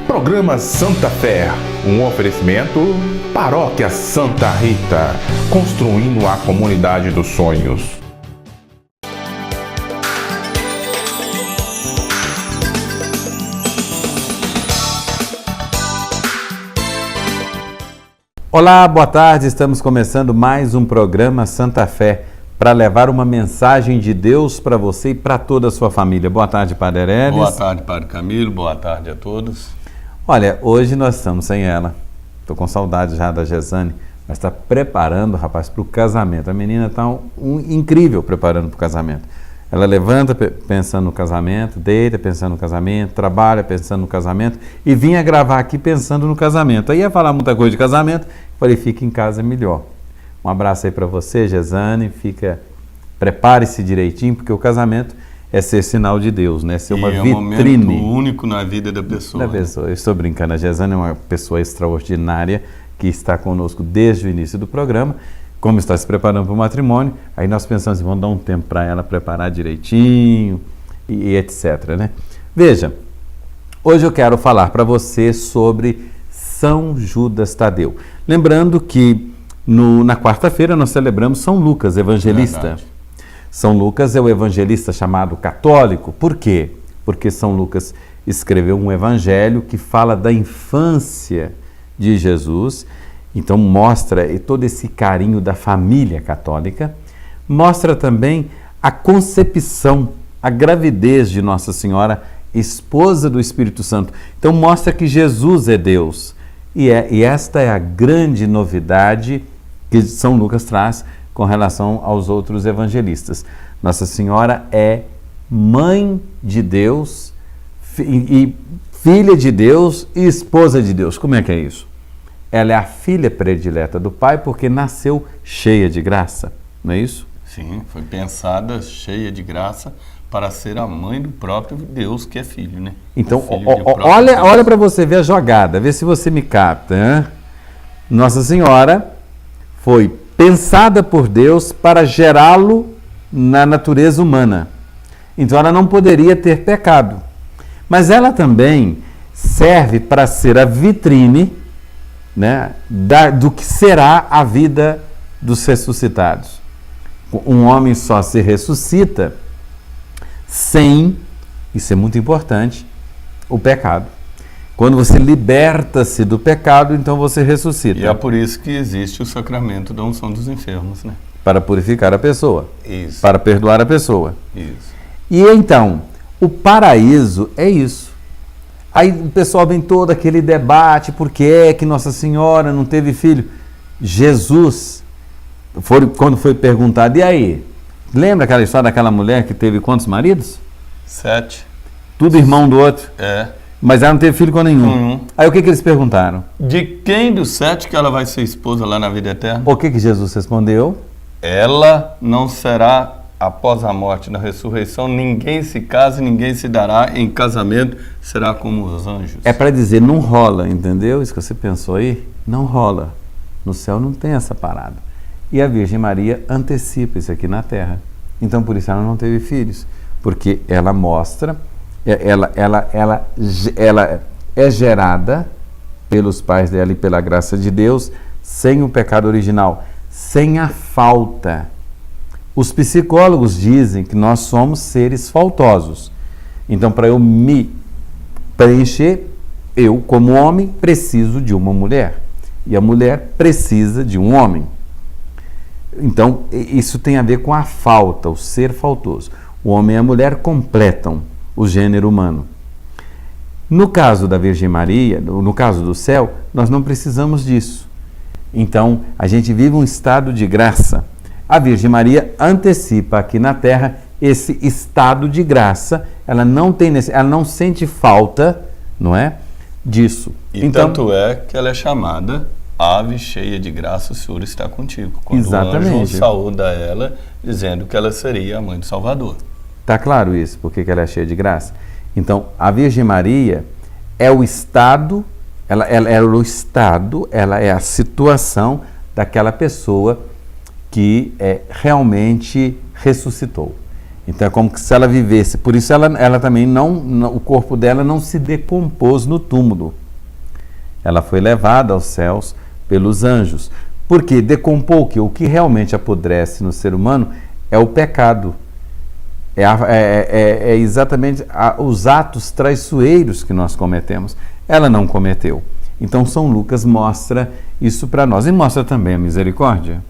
Programa Santa Fé, um oferecimento Paróquia Santa Rita, construindo a comunidade dos sonhos. Olá, boa tarde, estamos começando mais um programa Santa Fé para levar uma mensagem de Deus para você e para toda a sua família. Boa tarde, Padre Heredes. Boa tarde, Padre Camilo, boa tarde a todos. Olha, hoje nós estamos sem ela. Estou com saudade já da Gesane, mas está preparando, rapaz, para o casamento. A menina está incrível preparando para o casamento. Ela levanta pensando no casamento, deita pensando no casamento, trabalha pensando no casamento e vinha gravar aqui pensando no casamento. Aí ia falar muita coisa de casamento, falei, fica em casa é melhor. Um abraço aí para você, Gesane, prepare-se direitinho, porque o casamento é ser sinal de Deus, né? Ser uma vitrine. É um momento único na vida da pessoa. Eu estou brincando, a Gesane é uma pessoa extraordinária que está conosco desde o início do programa. Como está se preparando para o matrimônio, aí nós pensamos, vamos dar um tempo para ela preparar direitinho e etc, né? Veja, hoje eu quero falar para você sobre São Judas Tadeu. Lembrando que na quarta-feira nós celebramos São Lucas, evangelista. Verdade. São Lucas é o evangelista chamado católico. Por quê? Porque São Lucas escreveu um evangelho que fala da infância de Jesus. Então mostra todo esse carinho da família católica. Mostra também a concepção, a gravidez de Nossa Senhora, esposa do Espírito Santo. Então mostra que Jesus é Deus. E esta é a grande novidade que São Lucas traz com relação aos outros evangelistas. Nossa Senhora é mãe de Deus e filha de Deus e esposa de Deus. Como é que é isso? Ela é a filha predileta do Pai porque nasceu cheia de graça, não é isso? Sim, foi pensada cheia de graça para ser a mãe do próprio Deus, que é filho, né? Então, olha para você ver a jogada, vê se você me capta. Hein? Nossa Senhora foi pensada por Deus para gerá-lo na natureza humana. Então ela não poderia ter pecado. Mas ela também serve para ser a vitrine, né, do que será a vida dos ressuscitados. Um homem só se ressuscita sem, isso é muito importante, o pecado. Quando você liberta-se do pecado, então você ressuscita. E é por isso que existe o sacramento da unção dos enfermos, né? Para purificar a pessoa. Isso. Para perdoar a pessoa. Isso. E então, o paraíso é isso. Aí o pessoal vem todo aquele debate, por que é que Nossa Senhora não teve filho? Jesus, quando foi perguntado, e aí? Lembra aquela história daquela mulher que teve quantos maridos? 7. Tudo irmão do outro. É. Mas ela não teve filho com nenhum. Aí o que eles perguntaram? De quem dos 7 que ela vai ser esposa lá na vida eterna? O que Jesus respondeu? Ela não será, após a morte, na ressurreição, ninguém se casa, ninguém se dará em casamento, será como os anjos. É para dizer, não rola, entendeu? Isso que você pensou aí? Não rola. No céu não tem essa parada. E a Virgem Maria antecipa isso aqui na Terra. Então, por isso ela não teve filhos. Porque ela mostra, ela é gerada pelos pais dela e pela graça de Deus, sem o pecado original, sem a falta. Os psicólogos dizem que nós somos seres faltosos. Então, para eu me preencher, eu, como homem, preciso de uma mulher. E a mulher precisa de um homem. Então, isso tem a ver com a falta, o ser faltoso. O homem e a mulher completam o gênero humano. No caso da Virgem Maria, no caso do céu, nós não precisamos disso. Então, a gente vive um estado de graça. A Virgem Maria antecipa aqui na Terra esse estado de graça. Ela não sente falta, não é, disso. E então, tanto é que ela é chamada Ave cheia de graça, o Senhor está contigo. Quando exatamente. O anjo saúda ela, dizendo que ela seria a mãe do Salvador. Está claro isso, porque ela é cheia de graça? Então, a Virgem Maria é o estado, ela é a situação daquela pessoa que realmente ressuscitou. Então é como se ela vivesse. Por isso ela também o corpo dela não se decompôs no túmulo. Ela foi levada aos céus pelos anjos. Porque decompor o que realmente apodrece no ser humano é o pecado. É exatamente os atos traiçoeiros que nós cometemos. Ela não cometeu. Então São Lucas mostra isso para nós. E mostra também a misericórdia.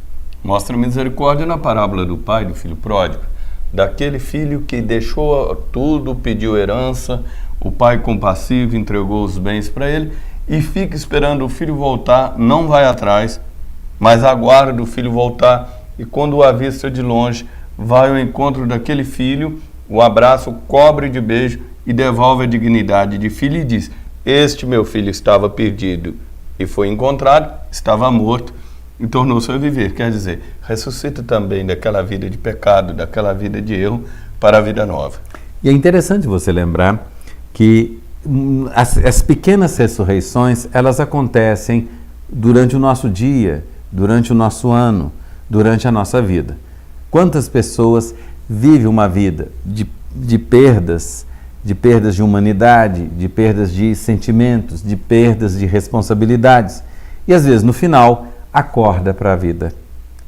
Mostra a misericórdia na parábola do pai do filho pródigo. Daquele filho que deixou tudo, pediu herança, o pai compassivo entregou os bens para ele e fica esperando o filho voltar, não vai atrás, mas aguarda o filho voltar e quando o avista de longe, vai ao encontro daquele filho, o abraça, o cobre de beijo e devolve a dignidade de filho e diz: este meu filho estava perdido e foi encontrado, estava morto e tornou-se a viver. Quer dizer, ressuscita também daquela vida de pecado, daquela vida de erro, para a vida nova. E é interessante você lembrar que as pequenas ressurreições, elas acontecem durante o nosso dia, durante o nosso ano, durante a nossa vida. Quantas pessoas vivem uma vida de perdas de humanidade, de perdas de sentimentos, de perdas de responsabilidades. E às vezes, no final, acorda para a vida.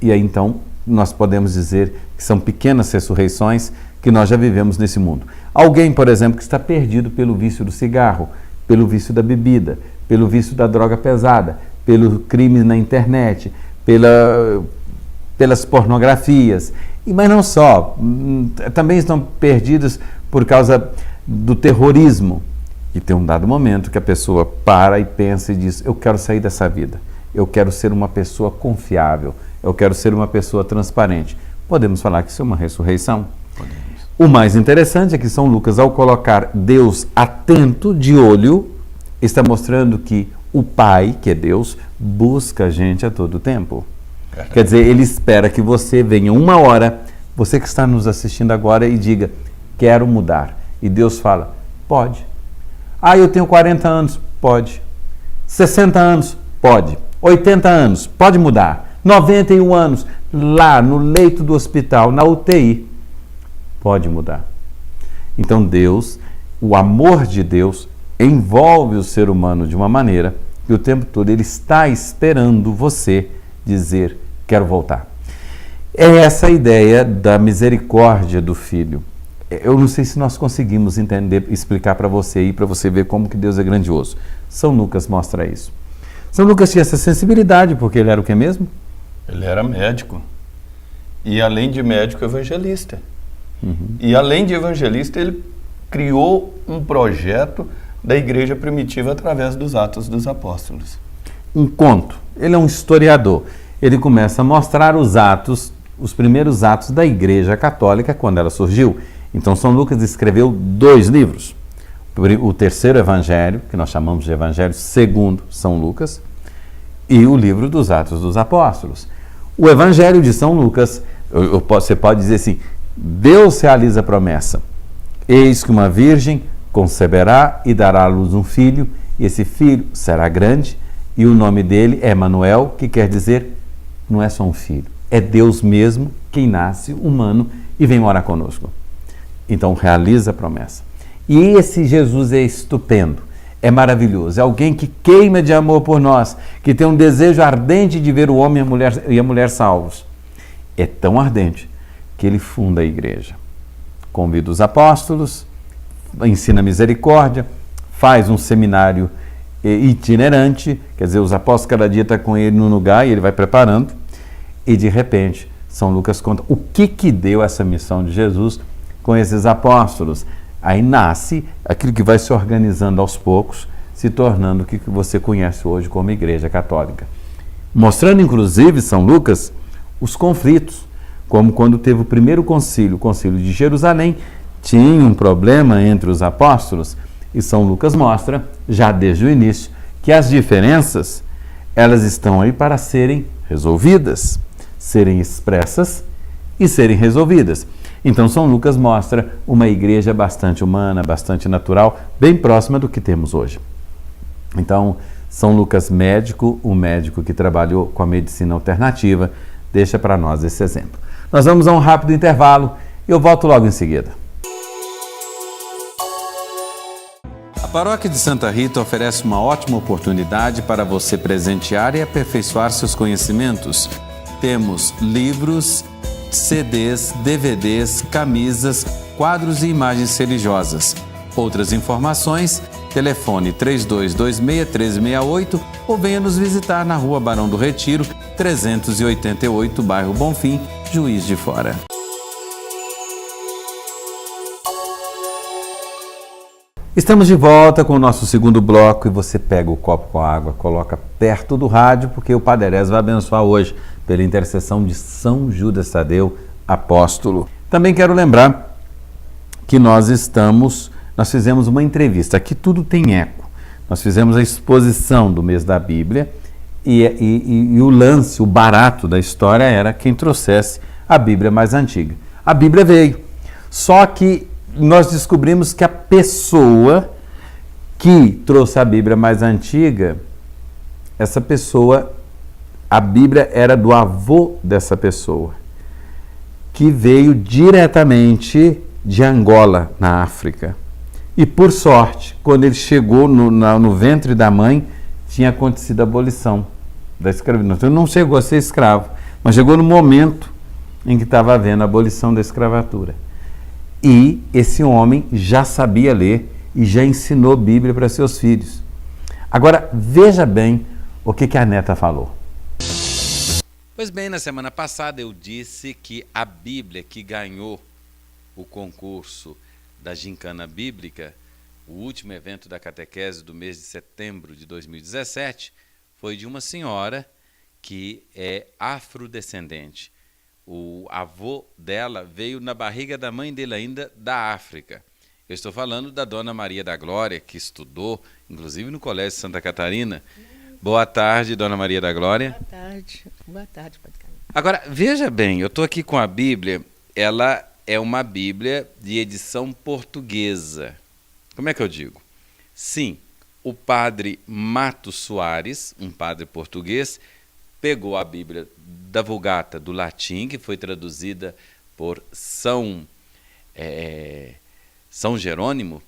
E aí então nós podemos dizer que são pequenas ressurreições que nós já vivemos nesse mundo. Alguém, por exemplo, que está perdido pelo vício do cigarro, pelo vício da bebida, pelo vício da droga pesada, pelo crime na internet, pelas pornografias, mas não só, também estão perdidos por causa do terrorismo. E tem um dado momento que a pessoa para e pensa e diz: eu quero sair dessa vida. Eu quero ser uma pessoa confiável, eu quero ser uma pessoa transparente. Podemos falar que isso é uma ressurreição? Podemos. O mais interessante é que São Lucas, ao colocar Deus atento, de olho, está mostrando que o Pai, que é Deus, busca a gente a todo tempo. Quer dizer, Ele espera que você venha uma hora, você que está nos assistindo agora, e diga: quero mudar. E Deus fala: pode. Eu tenho 40 anos, pode. 60 anos, pode. 80 anos, pode mudar. 91 anos, lá no leito do hospital, na UTI, pode mudar. Então Deus, o amor de Deus, envolve o ser humano de uma maneira que o tempo todo Ele está esperando você dizer: quero voltar. É essa a ideia da misericórdia do Filho. Eu não sei se nós conseguimos entender, explicar para você e para você ver como que Deus é grandioso. São Lucas mostra isso. São Lucas tinha essa sensibilidade, porque ele era o que mesmo? Ele era médico. E além de médico, evangelista. E além de evangelista, ele criou um projeto da igreja primitiva através dos Atos dos Apóstolos. Um conto. Ele é um historiador. Ele começa a mostrar os primeiros atos da Igreja Católica quando ela surgiu. Então São Lucas escreveu 2 livros. O terceiro evangelho, que nós chamamos de Evangelho segundo São Lucas, e o livro dos Atos dos Apóstolos. O Evangelho de São Lucas, você pode dizer assim: Deus realiza a promessa. Eis que uma virgem conceberá e dará à luz um filho, e esse filho será grande, e o nome dele é Emanuel, que quer dizer, não é só um filho, é Deus mesmo quem nasce humano e vem morar conosco. Então realiza a promessa. E esse Jesus é estupendo, é maravilhoso, é alguém que queima de amor por nós, que tem um desejo ardente de ver o homem e a mulher salvos. É tão ardente que ele funda a igreja. Convida os apóstolos, ensina misericórdia, faz um seminário itinerante, quer dizer, os apóstolos cada dia estão com ele num lugar e ele vai preparando, e de repente São Lucas conta o que deu essa missão de Jesus com esses apóstolos. Aí nasce aquilo que vai se organizando aos poucos, se tornando o que você conhece hoje como Igreja Católica. Mostrando, inclusive, São Lucas, os conflitos, como quando teve o primeiro concílio, o concílio de Jerusalém, tinha um problema entre os apóstolos, e São Lucas mostra, já desde o início, que as diferenças, elas estão aí para serem resolvidas, serem expressas e serem resolvidas. Então São Lucas mostra uma igreja bastante humana, bastante natural, bem próxima do que temos hoje. Então, São Lucas médico, o médico que trabalhou com a medicina alternativa, deixa para nós esse exemplo. Nós vamos a um rápido intervalo e eu volto logo em seguida. A Paróquia de Santa Rita oferece uma ótima oportunidade para você presentear e aperfeiçoar seus conhecimentos. Temos livros, CDs, DVDs, camisas, quadros e imagens religiosas. Outras informações, telefone 3226-1368 ou venha nos visitar na Rua Barão do Retiro, 388, bairro Bonfim, Juiz de Fora. Estamos de volta com o nosso segundo bloco e você pega o copo com água, coloca perto do rádio, porque o Padre Herés vai abençoar hoje pela intercessão de São Judas Tadeu, apóstolo. Também quero lembrar que nós fizemos uma entrevista, aqui tudo tem eco. Nós fizemos a exposição do mês da Bíblia e o lance, o barato da história era quem trouxesse a Bíblia mais antiga. A Bíblia veio, só que nós descobrimos que a pessoa que trouxe a Bíblia mais antiga, essa pessoa, a Bíblia era do avô dessa pessoa, que veio diretamente de Angola, na África. E por sorte, quando ele chegou no ventre da mãe, tinha acontecido a abolição da escravidão. Então ele não chegou a ser escravo, mas chegou no momento em que estava havendo a abolição da escravatura. E esse homem já sabia ler e já ensinou Bíblia para seus filhos. Agora, veja bem o que a neta falou. Pois bem, na semana passada eu disse que a Bíblia que ganhou o concurso da Gincana Bíblica, o último evento da catequese do mês de setembro de 2017, foi de uma senhora que é afrodescendente. O avô dela veio na barriga da mãe dele ainda da África. Eu estou falando da Dona Maria da Glória, que estudou, inclusive no Colégio Santa Catarina. Boa tarde, Dona Maria da Glória. Boa tarde, Padre Carlos. Agora, veja bem, eu estou aqui com a Bíblia, ela é uma Bíblia de edição portuguesa. Como é que eu digo? Sim, o padre Mato Soares, um padre português, pegou a Bíblia da Vulgata do latim, que foi traduzida por São Jerônimo,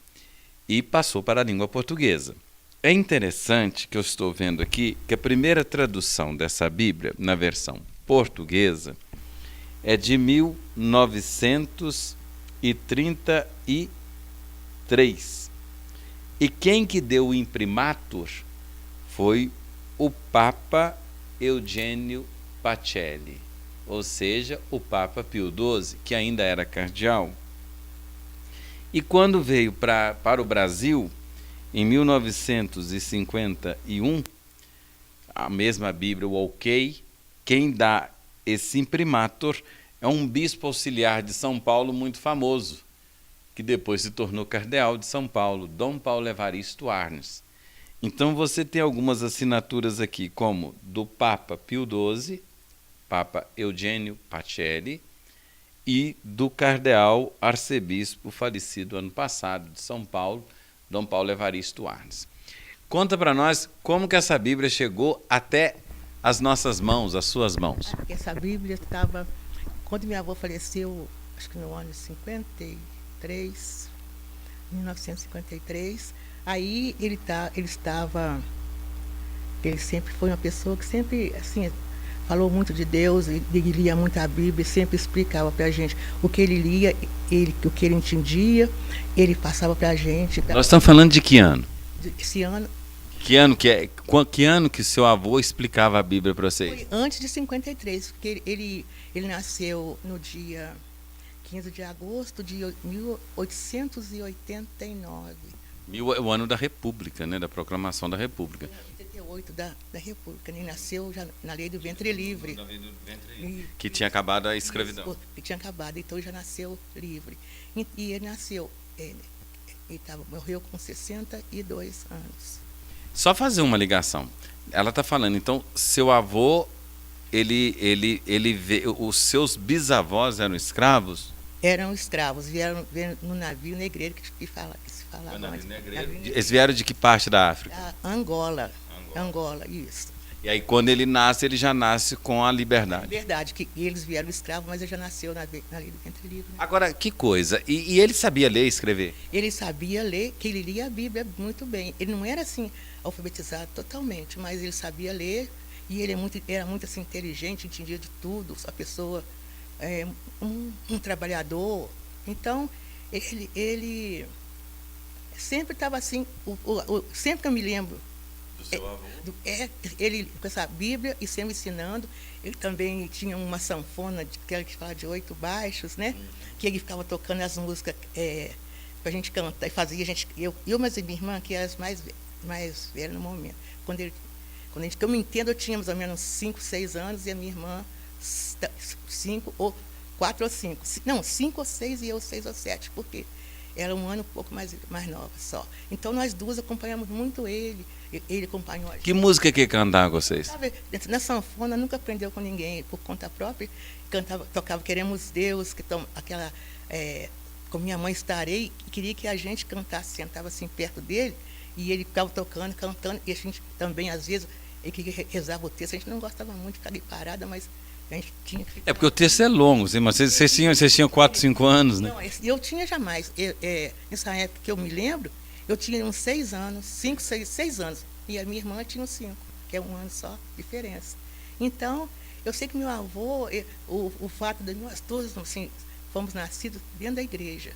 e passou para a língua portuguesa. É interessante que eu estou vendo aqui que a primeira tradução dessa Bíblia, na versão portuguesa, é de 1933. E quem que deu o imprimatur foi o Papa Eugênio Pacelli, ou seja, o Papa Pio XII, que ainda era cardeal. E quando veio para o Brasil, em 1951, a mesma Bíblia, o OK, quem dá esse imprimatur é um bispo auxiliar de São Paulo muito famoso, que depois se tornou cardeal de São Paulo, Dom Paulo Evaristo Arnes. Então você tem algumas assinaturas aqui, como do Papa Pio XII, Papa Eugênio Pacelli, e do cardeal arcebispo falecido ano passado de São Paulo, Dom Paulo Evaristo Arnes. Conta para nós como que essa Bíblia chegou até as nossas mãos, as suas mãos. Essa Bíblia estava, quando minha avó faleceu, acho que no ano 1953, aí ele sempre foi uma pessoa que sempre, assim, falou muito de Deus, ele lia muito a Bíblia, sempre explicava para a gente o que ele lia, o que ele entendia, ele passava para a gente. Nós estamos falando de que ano? Esse ano. Que ano que seu avô explicava a Bíblia para vocês? Foi antes de 53, porque ele nasceu no dia 15 de agosto de 1889. O ano da República, né? Da proclamação da República. 88 da República. Ele nasceu já na lei do ventre livre. Que tinha acabado a escravidão. Que tinha acabado, então já nasceu livre. E ele nasceu, morreu com 62 anos. Só fazer uma ligação. Ela está falando, então, seu avô, os seus bisavós eram escravos? Eram escravos, vieram no navio negreiro que se falava. Eles vieram de que parte da África? Angola, isso. E aí, quando ele nasce, ele já nasce com a liberdade. Verdade, que eles vieram escravos, mas ele já nasceu na lei do ventre livre. Né? Agora, que coisa. E ele sabia ler e escrever? Ele sabia ler, que ele lia a Bíblia muito bem. Ele não era assim alfabetizado totalmente, mas ele sabia ler e ele era muito assim, inteligente, entendia de tudo. A pessoa, um trabalhador. Então, ele sempre estava assim, sempre que eu me lembro, Do seu avô? Ele com essa Bíblia e sempre ensinando. Ele também tinha uma sanfona, que fala de 8 baixos, né? Que ele ficava tocando as músicas para a gente cantar. E fazia eu, mas a minha irmã, que era as mais velhas no momento. Quando eu me entendo, eu tinha mais ou menos 5, 6 anos, e a minha irmã 5 ou 4 ou 5. Não, 5 ou 6 e eu 6 ou 7. Por quê? Era um ano um pouco mais nova só. Então, nós duas acompanhamos muito ele. Ele acompanhou a gente. Que música que cantavam vocês? Sabe, na sanfona, nunca aprendeu com ninguém, por conta própria. Tocava Queremos Deus, com minha mãe estarei, e queria que a gente cantasse, sentava assim perto dele, e ele ficava tocando, cantando, e a gente também, às vezes, ele queria rezava o texto. A gente não gostava muito de ficar ali parada, mas a gente tinha que ficar. É porque o texto é longo, mas vocês tinham 4, 5 anos, né? Não, eu tinha jamais. Nessa época que eu me lembro, eu tinha uns 6 anos, 5, 6 anos. E a minha irmã tinha uns 5, que é um ano só de diferença. Então, eu sei que meu avô, o fato de nós todos assim, fomos nascidos dentro da igreja.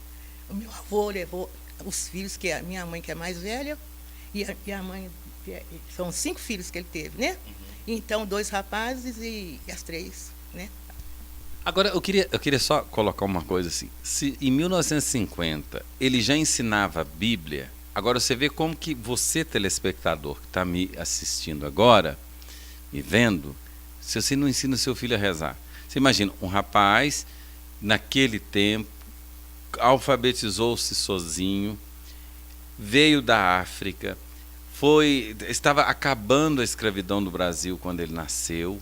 O meu avô levou os filhos, que é a minha mãe, que é mais velha, e a mãe, são 5 filhos que ele teve, né? Então, 2 rapazes e as 3, né? Agora, eu queria só colocar uma coisa assim. Se em 1950 ele já ensinava a Bíblia, agora você vê como que você, telespectador, que está me assistindo agora, me vendo, se você não ensina o seu filho a rezar. Você imagina, um rapaz, naquele tempo, alfabetizou-se sozinho, veio da África, estava acabando a escravidão do Brasil quando ele nasceu.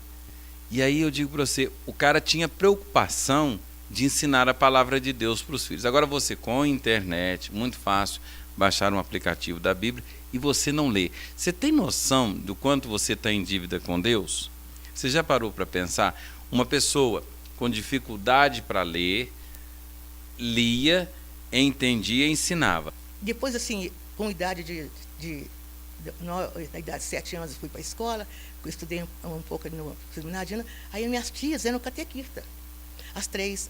E aí eu digo para você, o cara tinha preocupação de ensinar a palavra de Deus para os filhos. Agora você, com a internet, muito fácil, baixar um aplicativo da Bíblia e você não lê. Você tem noção do quanto você está em dívida com Deus? Você já parou para pensar? Uma pessoa com dificuldade para ler, lia, entendia e ensinava. Depois, assim, com idade na idade de 7 anos, eu fui para a escola, eu estudei um pouco no seminário, aí minhas tias eram catequistas. As 3,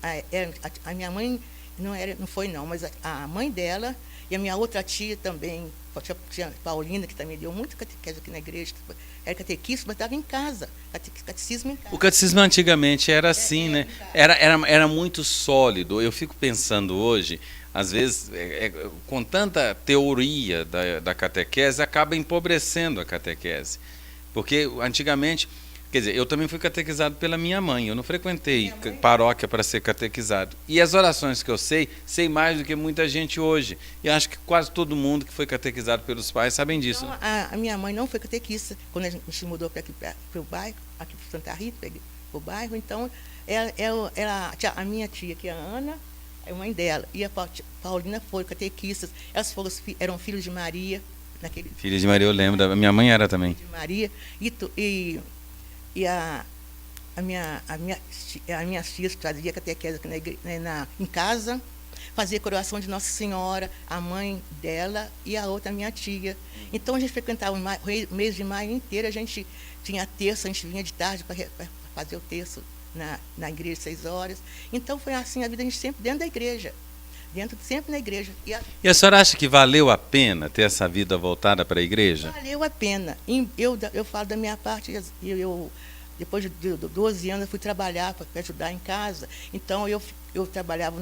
a minha mãe não foi, mas a mãe dela e a minha outra tia também, a Paulina, que também deu muito catequese aqui na igreja, era catequista, mas estava em casa, catecismo em casa. O catecismo antigamente era assim, né? Era muito sólido. Eu fico pensando hoje, às vezes, com tanta teoria da catequese, acaba empobrecendo a catequese. Porque antigamente, quer dizer, eu também fui catequizado pela minha mãe, eu não frequentei paróquia para ser catequizado. E as orações que eu sei mais do que muita gente hoje. E acho que quase todo mundo que foi catequizado pelos pais sabem disso. Então, a minha mãe não foi catequista. Quando a gente se mudou para o bairro, aqui para Santa Rita, para o bairro, então, a minha tia, que é a Ana, a mãe dela, e a Paulina foram catequistas. Elas eram filhos de Maria. Filha de Maria, eu lembro. A minha mãe era também. De Maria. E as minhas tias traziam catequese aqui em casa, fazia coroação de Nossa Senhora, a mãe dela e a outra, a minha tia. Então, a gente frequentava o mês de maio inteiro, a gente tinha terça, a gente vinha de tarde para fazer o terço na igreja, 6 horas. Então, foi assim a vida, a gente sempre dentro da igreja. Sempre na igreja. E a senhora acha que valeu a pena ter essa vida voltada para a igreja? Valeu a pena. Eu falo da minha parte, depois de 12 anos, eu fui trabalhar para ajudar em casa. Então, eu trabalhava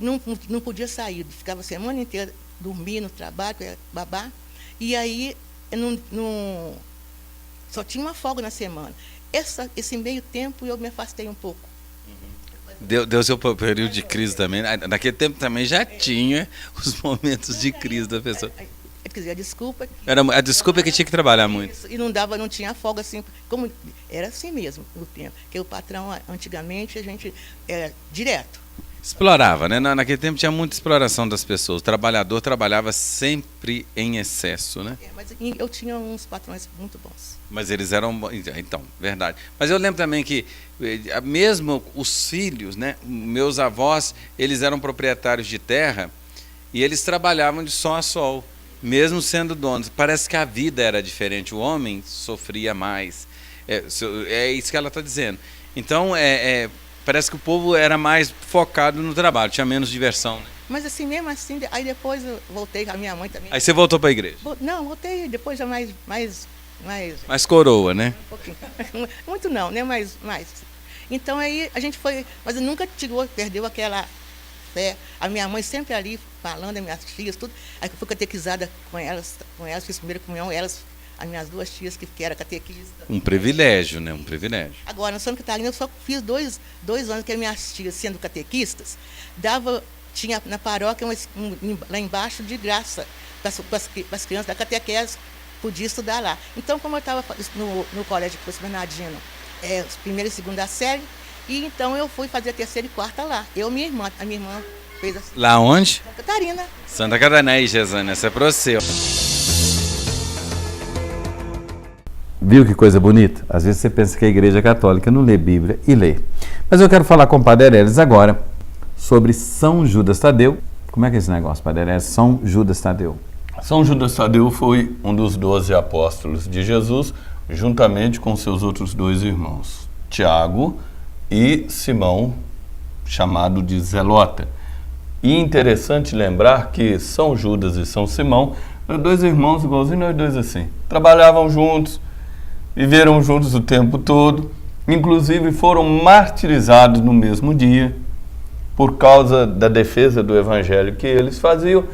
não podia sair, ficava a semana inteira dormindo no trabalho, babá. E aí, só tinha uma folga na semana. Esse meio tempo, eu me afastei um pouco. Deu seu período de crise também. Naquele tempo também já tinha os momentos de crise da pessoa. Quer dizer, a desculpa é que tinha que trabalhar muito. E não tinha folga assim, como era assim mesmo no tempo. Porque o patrão, antigamente, a gente era direto. Explorava, né? Naquele tempo tinha muita exploração das pessoas. O trabalhador trabalhava sempre em excesso, né? Mas eu tinha uns patrões muito bons. Mas eles eram... Então, verdade. Mas eu lembro também que, mesmo os filhos, né? Meus avós, eles eram proprietários de terra e eles trabalhavam de sol a sol, mesmo sendo donos. Parece que a vida era diferente. O homem sofria mais. É isso que ela está dizendo. Então, parece que o povo era mais focado no trabalho, tinha menos diversão, né? Mas assim, mesmo assim, aí depois eu voltei com a minha mãe também. Aí você voltou para a igreja? Não, voltei depois já mais Mais coroa, né? um pouquinho. Muito não, né? Mais. Então aí a gente foi, mas eu nunca perdeu aquela fé. A minha mãe sempre ali falando, as minhas tias, tudo. Aí eu fui catequizada com elas, fiz primeira comunhão, as minhas duas tias que eram catequistas. Um privilégio, né? Um privilégio. Agora, na Santa Catarina, eu só fiz dois anos que as minhas tias, sendo catequistas, tinha na paróquia lá embaixo de graça para as crianças da catequese, podia estudar lá. Então, como eu estava no colégio de Curso Bernardino, primeira e segunda série, e então eu fui fazer a terceira e quarta lá. A minha irmã fez a Lá onde? Santa Catarina. Santa Catarina. Aí, Gesânia, essa é para você. Viu que coisa bonita? Às vezes você pensa que a Igreja Católica não lê Bíblia e lê. Mas eu quero falar com o Padre Ereles agora sobre São Judas Tadeu. Como é que é esse negócio, Padre Ereles? São Judas Tadeu. São Judas Tadeu foi um dos 12 apóstolos de Jesus, juntamente com seus outros 2 irmãos, Tiago e Simão, chamado de Zelota. E interessante lembrar que São Judas e São Simão eram 2 irmãos igualzinho nós 2 assim. Trabalhavam juntos, viveram juntos o tempo todo, inclusive foram martirizados no mesmo dia, por causa da defesa do evangelho que eles faziam.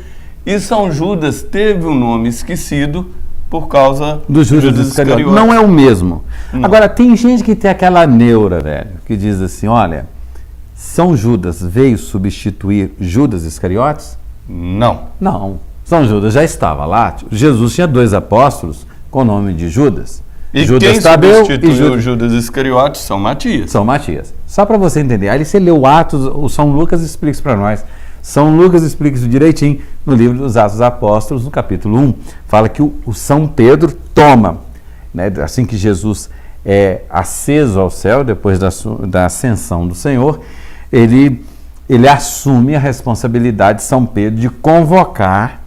E São Judas teve um nome esquecido por causa do Judas Iscariote. Não é o mesmo. Não. Agora, tem gente que tem aquela neura, velho, que diz assim, olha, São Judas veio substituir Judas Iscariotes? Não. Não. São Judas já estava lá. Jesus tinha 2 apóstolos com o nome de Judas. E Judas quem Tadeu substituiu Judas Iscariotes? São Matias. São Matias. Só para você entender. Aí você leu Atos, o São Lucas explica isso para nós. São Lucas explica isso direitinho no livro dos Atos dos Apóstolos, no capítulo 1. Fala que o São Pedro toma, né, assim que Jesus é aceso ao céu, depois da ascensão do Senhor, ele assume a responsabilidade de São Pedro de convocar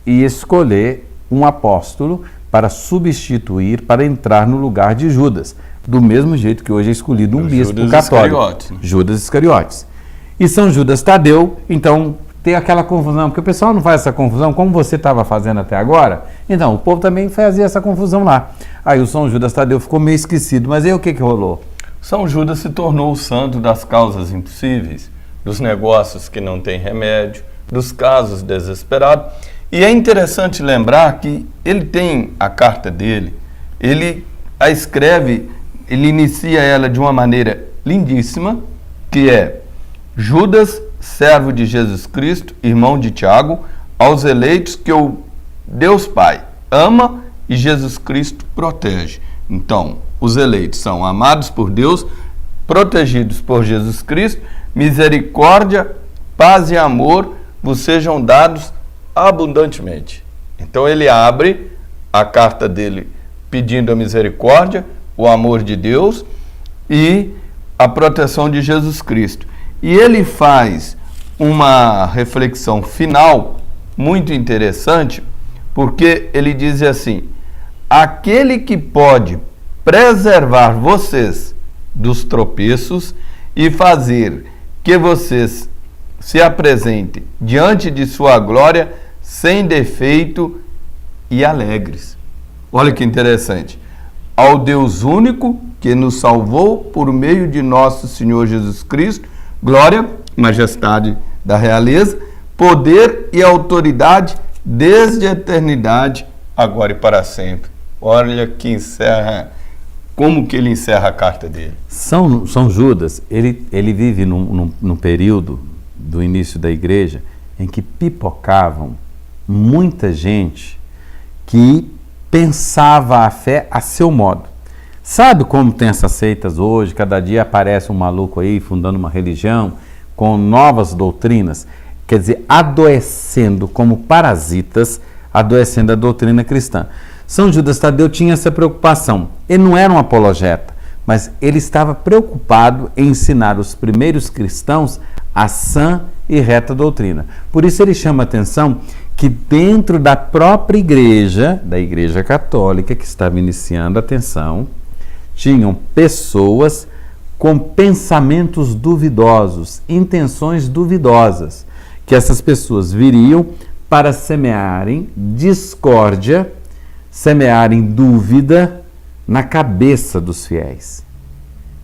e escolher um apóstolo para substituir, para entrar no lugar de Judas, do mesmo jeito que hoje é escolhido um bispo Judas católico. Iscariotes. Judas Iscariotes. E São Judas Tadeu, então, tem aquela confusão, porque o pessoal não faz essa confusão, como você estava fazendo até agora, então, o povo também fazia essa confusão lá. Aí o São Judas Tadeu ficou meio esquecido, mas aí o que rolou? São Judas se tornou o santo das causas impossíveis, dos negócios que não têm remédio, dos casos desesperados. E é interessante lembrar que ele tem a carta dele, ele a escreve, ele inicia ela de uma maneira lindíssima, que é: Judas, servo de Jesus Cristo, irmão de Tiago, aos eleitos que o Deus Pai ama e Jesus Cristo protege. Então, os eleitos são amados por Deus, protegidos por Jesus Cristo, misericórdia, paz e amor vos sejam dados abundantemente. Então ele abre a carta dele pedindo a misericórdia, o amor de Deus e a proteção de Jesus Cristo. E ele faz uma reflexão final muito interessante, porque ele diz assim: aquele que pode preservar vocês dos tropeços e fazer que vocês se apresentem diante de sua glória sem defeito e alegres. Olha que interessante. Ao Deus único que nos salvou por meio de nosso Senhor Jesus Cristo, glória, majestade da realeza, poder e autoridade desde a eternidade, agora e para sempre. Olha que encerra, como que ele encerra a carta dele. São Judas, ele vive num período do início da igreja em que pipocavam muita gente que pensava a fé a seu modo. Sabe como tem essas seitas hoje? Cada dia aparece um maluco aí fundando uma religião com novas doutrinas, quer dizer, adoecendo como parasitas, adoecendo a doutrina cristã. São Judas Tadeu tinha essa preocupação. Ele não era um apologeta, mas ele estava preocupado em ensinar os primeiros cristãos a sã e reta doutrina. Por isso ele chama a atenção que dentro da própria igreja, da Igreja Católica, que estava iniciando, atenção, tinham pessoas com pensamentos duvidosos, intenções duvidosas, que essas pessoas viriam para semearem discórdia, semearem dúvida na cabeça dos fiéis.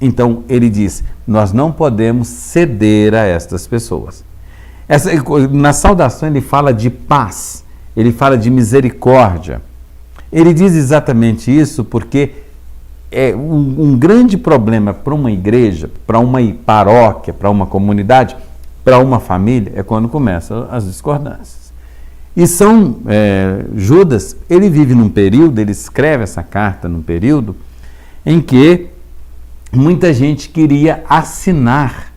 Então ele diz, nós não podemos ceder a estas pessoas. Na saudação ele fala de paz, ele fala de misericórdia. Ele diz exatamente isso porque é um grande problema para uma igreja, para uma paróquia, para uma comunidade, para uma família, é quando começam as discordâncias. E Judas, ele vive num período, ele escreve essa carta num período em que muita gente queria assinar,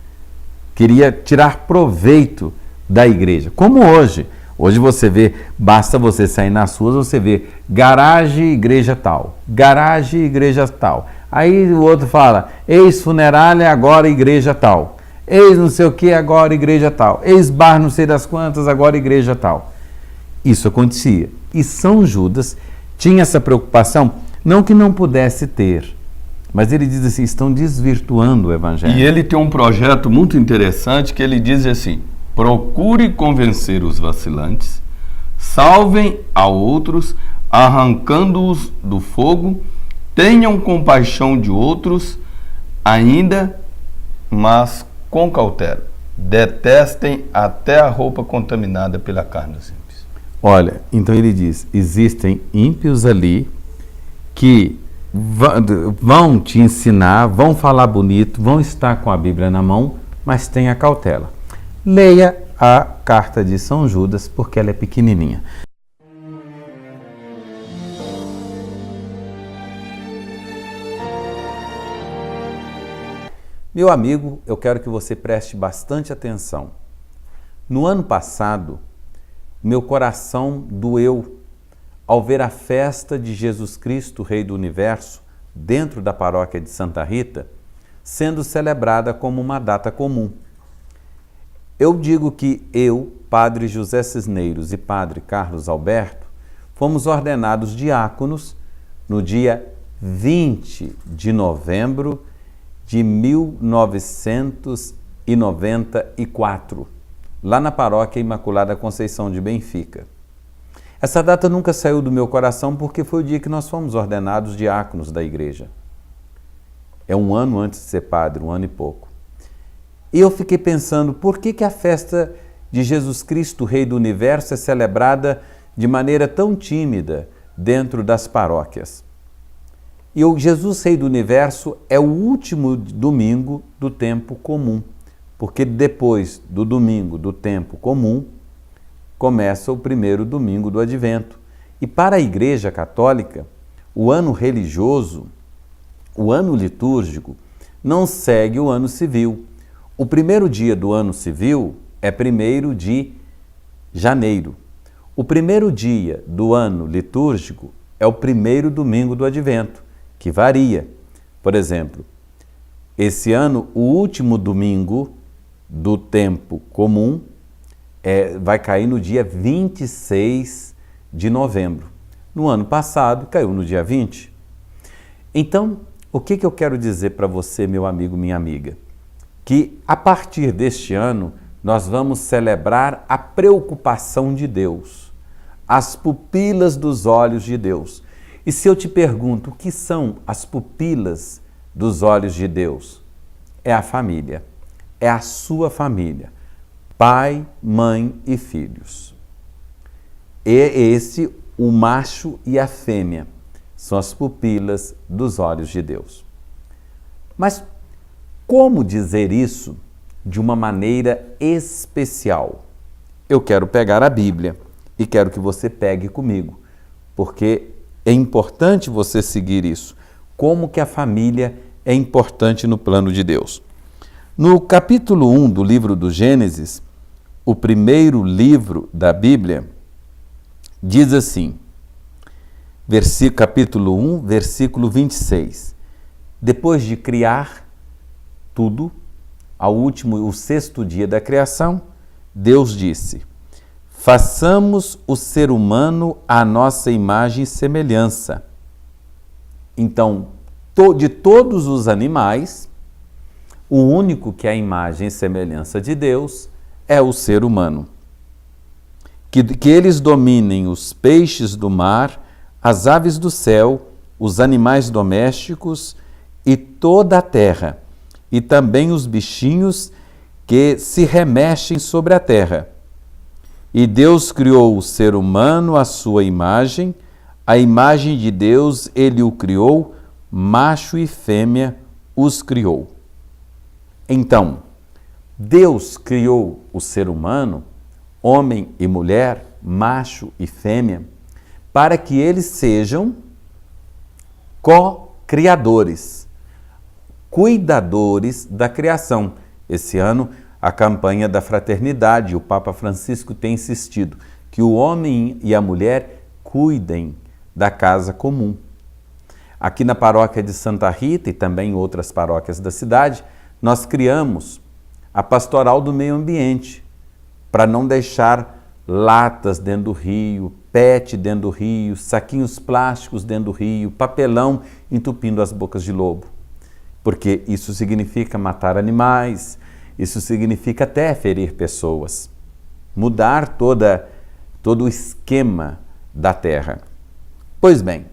queria tirar proveito da igreja, como hoje. Hoje você vê, basta você sair nas ruas, você vê garagem, igreja tal, garagem, igreja tal. Aí o outro fala, ex-funerária, agora igreja tal. Ex não sei o que, agora igreja tal. Ex-bar não sei das quantas, agora igreja tal. Isso acontecia. E São Judas tinha essa preocupação, não que não pudesse ter, mas ele diz assim, estão desvirtuando o evangelho. E ele tem um projeto muito interessante que ele diz assim, procure convencer os vacilantes, salvem a outros, arrancando-os do fogo, tenham compaixão de outros, ainda, mas com cautela. Detestem até a roupa contaminada pela carne dos ímpios. Olha, então ele diz, existem ímpios ali que vão te ensinar, vão falar bonito, vão estar com a Bíblia na mão, mas tenha cautela. Leia a carta de São Judas, porque ela é pequenininha. Meu amigo, eu quero que você preste bastante atenção. No ano passado, meu coração doeu ao ver a festa de Jesus Cristo, Rei do Universo, dentro da paróquia de Santa Rita, sendo celebrada como uma data comum. Eu digo que eu, Padre José Cisneiros e Padre Carlos Alberto, fomos ordenados diáconos no dia 20 de novembro de 1994, lá na Paróquia Imaculada Conceição de Benfica. Essa data nunca saiu do meu coração porque foi o dia que nós fomos ordenados diáconos da igreja. É um ano antes de ser padre, um ano e pouco. E eu fiquei pensando, por que a festa de Jesus Cristo, Rei do Universo, é celebrada de maneira tão tímida dentro das paróquias? E o Jesus, Rei do Universo, é o último domingo do tempo comum, porque depois do domingo do tempo comum, começa o primeiro domingo do Advento. E para a Igreja Católica, o ano religioso, o ano litúrgico, não segue o ano civil. O primeiro dia do ano civil é 1º de janeiro. O primeiro dia do ano litúrgico é o primeiro domingo do Advento, que varia. Por exemplo, esse ano, o último domingo do tempo comum vai cair no dia 26 de novembro. No ano passado, caiu no dia 20. Então, o que eu quero dizer para você, meu amigo, minha amiga? Que a partir deste ano, nós vamos celebrar a preocupação de Deus, as pupilas dos olhos de Deus. E se eu te pergunto, o que são as pupilas dos olhos de Deus? É a família, é a sua família, pai, mãe e filhos. É esse o macho e a fêmea, são as pupilas dos olhos de Deus. Mas como dizer isso de uma maneira especial? Eu quero pegar a Bíblia e quero que você pegue comigo, porque é importante você seguir isso. Como que a família é importante no plano de Deus. No capítulo 1 do livro do Gênesis, o primeiro livro da Bíblia, diz assim, capítulo 1, versículo 26. Depois de criar tudo, ao último, o sexto dia da criação, Deus disse: façamos o ser humano à nossa imagem e semelhança. Então, de todos os animais, o único que é a imagem e semelhança de Deus é o ser humano. Que eles dominem os peixes do mar, as aves do céu, os animais domésticos e toda a terra, e também os bichinhos que se remexem sobre a terra. E Deus criou o ser humano à sua imagem, a imagem de Deus ele o criou, macho e fêmea os criou. Então, Deus criou o ser humano, homem e mulher, macho e fêmea, para que eles sejam co-criadores, cuidadores da criação. Esse ano, a campanha da fraternidade, o Papa Francisco tem insistido que o homem e a mulher cuidem da casa comum. Aqui na paróquia de Santa Rita e também em outras paróquias da cidade, nós criamos a pastoral do meio ambiente, para não deixar latas dentro do rio, PET dentro do rio, saquinhos plásticos dentro do rio, papelão entupindo as bocas de lobo. Porque isso significa matar animais, isso significa até ferir pessoas. Mudar todo o esquema da terra. Pois bem,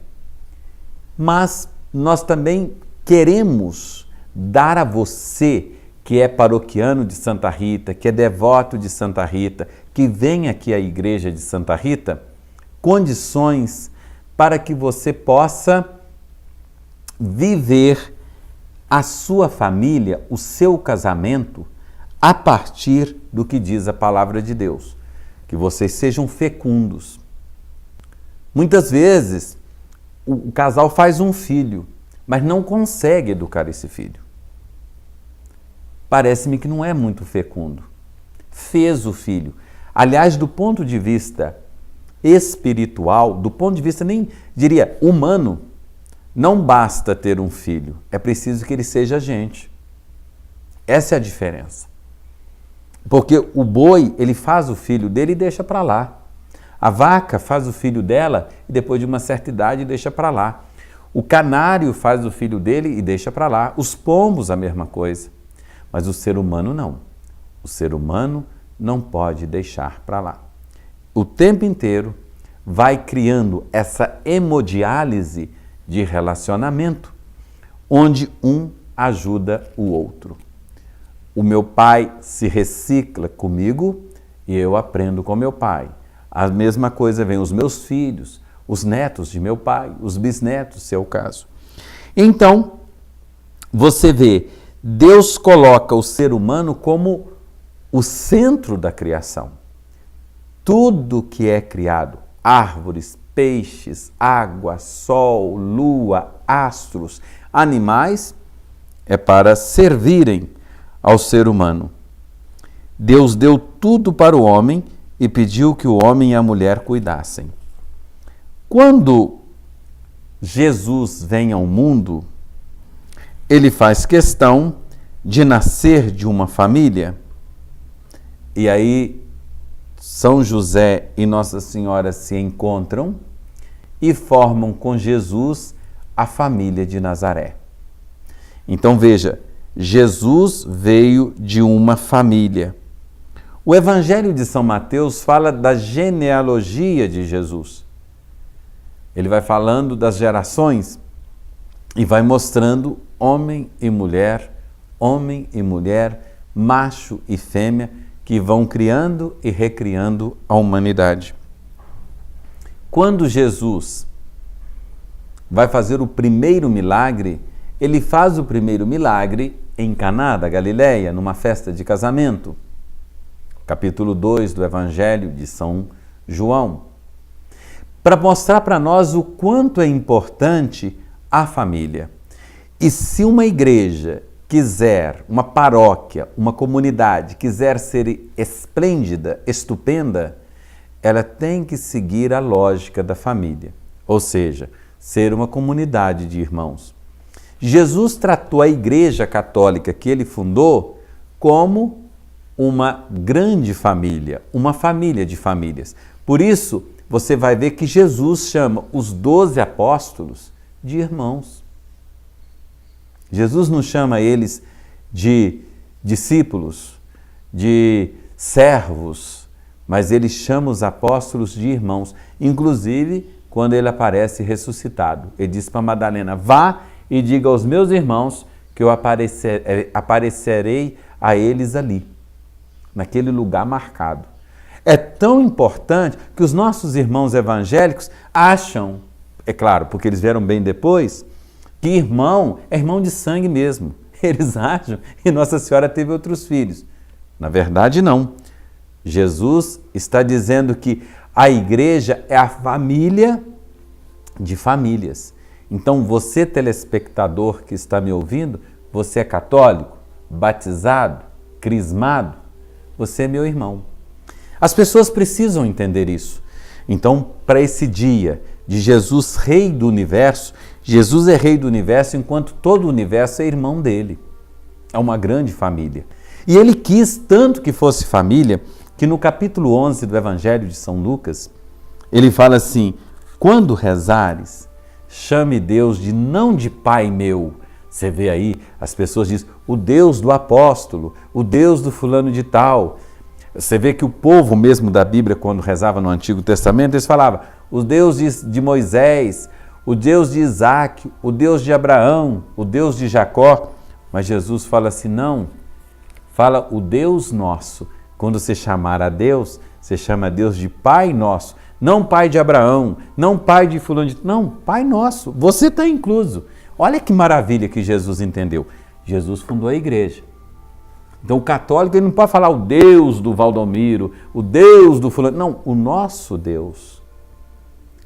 mas nós também queremos dar a você, que é paroquiano de Santa Rita, que é devoto de Santa Rita, que vem aqui à igreja de Santa Rita, condições para que você possa viver a sua família, o seu casamento, a partir do que diz a palavra de Deus. Que vocês sejam fecundos. Muitas vezes, o casal faz um filho, mas não consegue educar esse filho. Parece-me que não é muito fecundo. Fez o filho. Aliás, do ponto de vista espiritual, do ponto de vista, nem diria, humano, não basta ter um filho, é preciso que ele seja gente. Essa é a diferença. Porque o boi, ele faz o filho dele e deixa para lá. A vaca faz o filho dela e depois de uma certa idade deixa para lá. O canário faz o filho dele e deixa para lá. Os pombos, a mesma coisa. Mas o ser humano não. O ser humano não pode deixar para lá. O tempo inteiro vai criando essa hemodiálise de relacionamento, onde um ajuda o outro. O meu pai se recicla comigo e eu aprendo com meu pai. A mesma coisa vem os meus filhos, os netos de meu pai, os bisnetos, se é o caso. Então, você vê, Deus coloca o ser humano como o centro da criação. Tudo que é criado, árvores, peixes, água, sol, lua, astros, animais, é para servirem ao ser humano. Deus deu tudo para o homem e pediu que o homem e a mulher cuidassem. Quando Jesus vem ao mundo, ele faz questão de nascer de uma família. E aí São José e Nossa Senhora se encontram e formam com Jesus a família de Nazaré. Então veja, Jesus veio de uma família. O Evangelho de São Mateus fala da genealogia de Jesus. Ele vai falando das gerações e vai mostrando homem e mulher, macho e fêmea, que vão criando e recriando a humanidade. Quando Jesus vai fazer o primeiro milagre, ele faz o primeiro milagre em Caná da Galileia, numa festa de casamento. Capítulo 2 do Evangelho de São João. Para mostrar para nós o quanto é importante a família. E se uma igreja quiser, uma paróquia, uma comunidade, quiser ser esplêndida, estupenda, ela tem que seguir a lógica da família, ou seja, ser uma comunidade de irmãos. Jesus tratou a Igreja Católica que ele fundou como uma grande família, uma família de famílias. Por isso, você vai ver que Jesus chama os 12 apóstolos de irmãos. Jesus não chama eles de discípulos, de servos, mas ele chama os apóstolos de irmãos. Inclusive, quando ele aparece ressuscitado, ele diz para Madalena: vá e diga aos meus irmãos que eu aparecerei a eles ali, naquele lugar marcado. É tão importante que os nossos irmãos evangélicos acham, é claro, porque eles vieram bem depois, que irmão é irmão de sangue mesmo. Eles acham que Nossa Senhora teve outros filhos. Na verdade, não. Jesus está dizendo que a igreja é a família de famílias. Então, você, telespectador que está me ouvindo, você é católico, batizado, crismado, você é meu irmão. As pessoas precisam entender isso. Então, para esse dia de Jesus, Rei do Universo, Jesus é Rei do Universo enquanto todo o universo é irmão dele. É uma grande família. E ele quis tanto que fosse família, que no capítulo 11 do Evangelho de São Lucas, ele fala assim: quando rezares, chame Deus não de Pai meu. Você vê aí, as pessoas dizem, o Deus do apóstolo, o Deus do fulano de tal. Você vê que o povo mesmo da Bíblia, quando rezava no Antigo Testamento, eles falavam, o Deus de Moisés, o Deus de Isaac, o Deus de Abraão, o Deus de Jacó. Mas Jesus fala assim, não, fala o Deus nosso. Quando você chamar a Deus, você chama a Deus de Pai nosso. Não pai de Abraão, não pai de fulano de... Não, Pai nosso, você está incluso. Olha que maravilha que Jesus entendeu. Jesus fundou a igreja. Então o católico ele não pode falar o Deus do Valdomiro, o Deus do fulano. Não, o nosso Deus.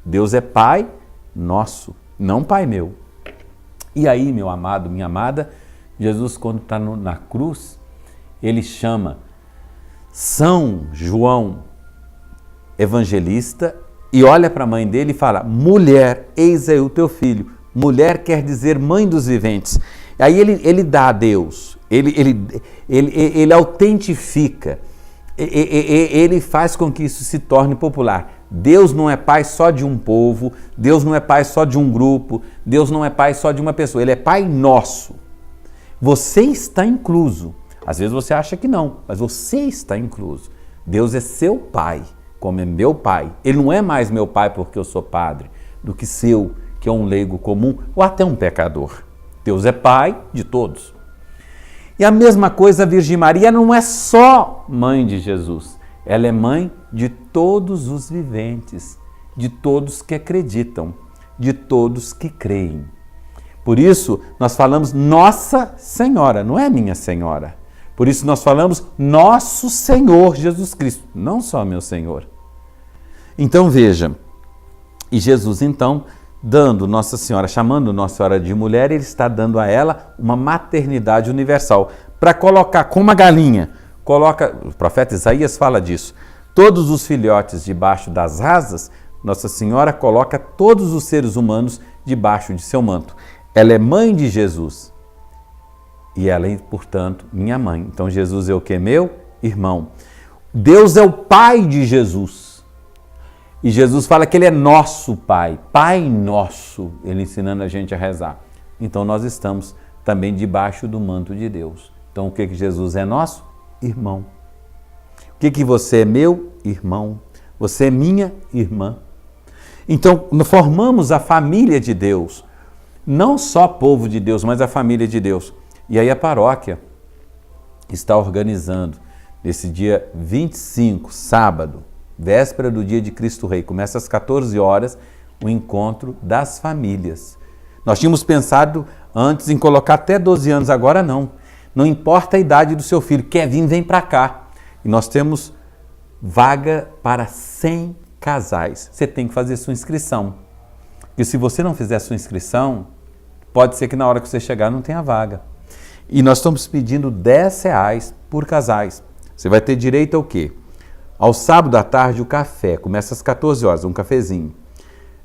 Deus é Pai nosso, não Pai meu. E aí, meu amado, minha amada, Jesus, quando está na cruz, ele chama São João evangelista e olha para a mãe dele e fala, mulher, eis aí o teu filho. Mulher quer dizer mãe dos viventes. Aí ele dá a Deus, ele autentifica, ele faz com que isso se torne popular. Deus não é pai só de um povo, Deus não é pai só de um grupo, Deus não é pai só de uma pessoa, ele é pai nosso. Você está incluso. Às vezes você acha que não, mas você está incluso. Deus é seu pai, como é meu pai. Ele não é mais meu pai porque eu sou padre, do que seu, que é um leigo comum ou até um pecador. Deus é pai de todos. E a mesma coisa, a Virgem Maria não é só mãe de Jesus, ela é mãe de todos os viventes, de todos que acreditam, de todos que creem. Por isso, nós falamos Nossa Senhora, não é minha Senhora. Por isso, nós falamos Nosso Senhor Jesus Cristo, não só meu Senhor. Então, veja, e Jesus, então, dando Nossa Senhora, chamando Nossa Senhora de mulher, ele está dando a ela uma maternidade universal. Para colocar, como uma galinha, o profeta Isaías fala disso, todos os filhotes debaixo das asas, Nossa Senhora coloca todos os seres humanos debaixo de seu manto. Ela é mãe de Jesus e ela é, portanto, minha mãe. Então Jesus é o que? Meu irmão. Deus é o Pai de Jesus. E Jesus fala que ele é nosso Pai, Pai nosso, ele ensinando a gente a rezar. Então nós estamos também debaixo do manto de Deus. Então o que Jesus é nosso? Irmão. O que você é? Meu irmão. Você é minha irmã. Então formamos a família de Deus. Não só povo de Deus, mas a família de Deus. E aí a paróquia está organizando, nesse dia 25, sábado, véspera do dia de Cristo Rei, começa às 14 horas, o encontro das famílias. Nós tínhamos pensado antes em colocar até 12 anos, agora não. Não importa a idade do seu filho, quer vir, vem para cá. E nós temos vaga para 100 casais. Você tem que fazer sua inscrição. E se você não fizer sua inscrição, pode ser que na hora que você chegar não tenha vaga. E nós estamos pedindo R$10 por casais. Você vai ter direito ao quê? Ao sábado à tarde o café, começa às 14 horas, um cafezinho.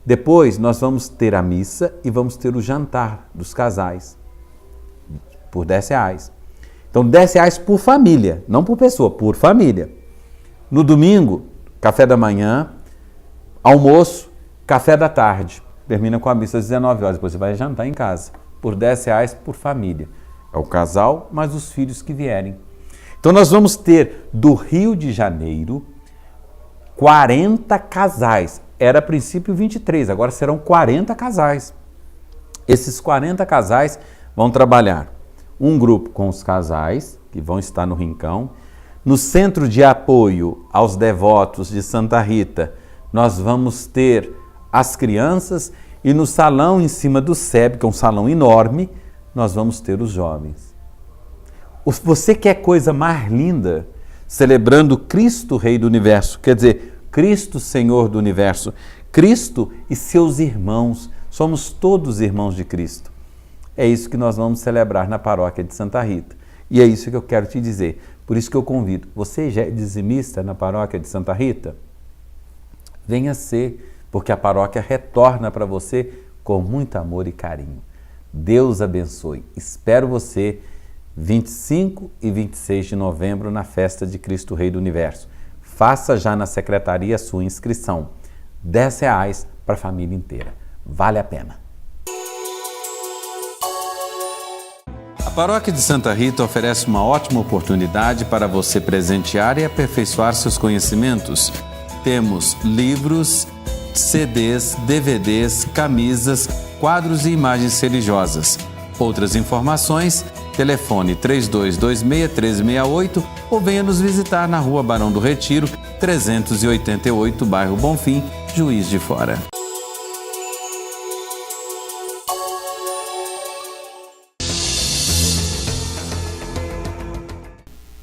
Depois nós vamos ter a missa e vamos ter o jantar dos casais, por R$10. Então R$10 por família, não por pessoa, por família. No domingo, café da manhã, almoço, café da tarde. Termina com a missa às 19 horas, depois você vai jantar em casa, por R$10 por família. É o casal, mais os filhos que vierem. Então nós vamos ter do Rio de Janeiro 40 casais. Era a princípio 23, agora serão 40 casais. Esses 40 casais vão trabalhar um grupo com os casais, que vão estar no Rincão. No Centro de Apoio aos Devotos de Santa Rita, nós vamos ter as crianças e no salão em cima do SEB, que é um salão enorme, nós vamos ter os jovens. Você quer coisa mais linda? Celebrando Cristo Rei do Universo, quer dizer, Cristo Senhor do Universo, Cristo e seus irmãos, somos todos irmãos de Cristo. É isso que nós vamos celebrar na paróquia de Santa Rita. E é isso que eu quero te dizer. Por isso que eu convido. Você já é dizimista na paróquia de Santa Rita? Venha ser, porque a paróquia retorna para você com muito amor e carinho. Deus abençoe. Espero você 25 e 26 de novembro na festa de Cristo Rei do Universo. Faça já na secretaria a sua inscrição. R$10 para a família inteira. Vale a pena. A Paróquia de Santa Rita oferece uma ótima oportunidade para você presentear e aperfeiçoar seus conhecimentos. Temos livros, CDs, DVDs, camisas, quadros e imagens religiosas. Outras informações, telefone 3226-1368 ou venha nos visitar na Rua Barão do Retiro, 388, bairro Bonfim, Juiz de Fora.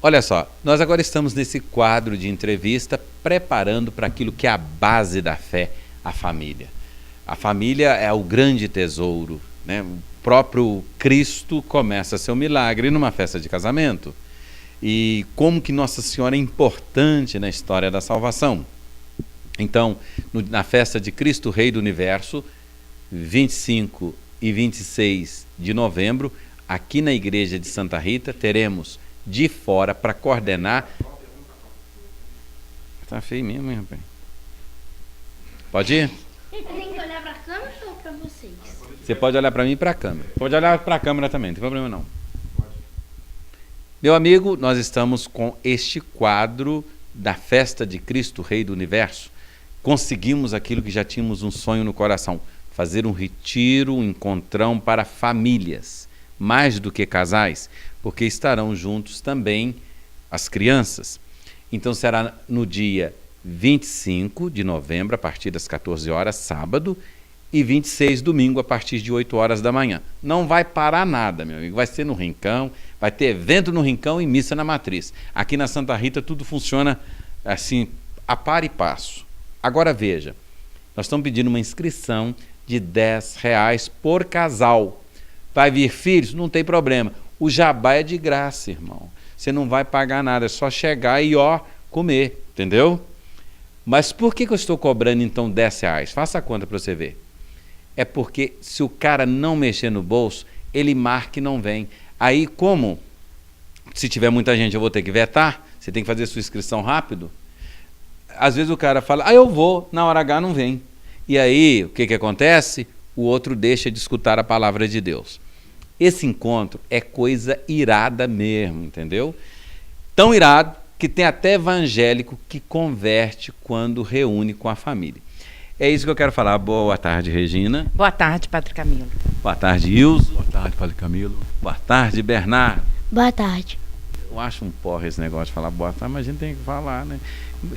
Olha só, nós agora estamos nesse quadro de entrevista preparando para aquilo que é a base da fé, a família. A família é o grande tesouro, né? O próprio Cristo começa seu milagre numa festa de casamento. E como que Nossa Senhora é importante na história da salvação. Então, na festa de Cristo Rei do Universo, 25 e 26 de novembro, aqui na igreja de Santa Rita, teremos de fora para coordenar. Tá feio mesmo, hein, rapaz? Pode ir? Você tem que olhar para a câmera ou para vocês? Você pode olhar para mim e para a câmera. Pode olhar para a câmera também, não tem problema não. Meu amigo, nós estamos com este quadro da festa de Cristo Rei do Universo. Conseguimos aquilo que já tínhamos um sonho no coração, fazer um retiro, um encontrão para famílias, mais do que casais, porque estarão juntos também as crianças. Então será no dia 25 de novembro, a partir das 14 horas, sábado, e 26, domingo, a partir de 8 horas da manhã. Não vai parar nada, meu amigo. Vai ser no Rincão, vai ter evento no Rincão e missa na Matriz. Aqui na Santa Rita tudo funciona assim, a par e passo. Agora veja, nós estamos pedindo uma inscrição de R$10 por casal. Vai vir filhos? Não tem problema. O jabá é de graça, irmão. Você não vai pagar nada, é só chegar e comer, entendeu? Mas por que eu estou cobrando então R$10? Faça a conta para você ver. É porque se o cara não mexer no bolso, ele marca e não vem. Aí como, se tiver muita gente, eu vou ter que vetar, você tem que fazer sua inscrição rápido. Às vezes o cara fala, eu vou, na hora H não vem. E aí, o que acontece? O outro deixa de escutar a palavra de Deus. Esse encontro é coisa irada mesmo, entendeu? Tão irado que tem até evangélico que converte quando reúne com a família. É isso que eu quero falar. Boa tarde, Regina. Boa tarde, Padre Camilo. Boa tarde, Ilso. Boa tarde, Padre Camilo. Boa tarde, Bernardo. Boa tarde. Eu acho um porra esse negócio de falar boa tarde, mas a gente tem que falar, né?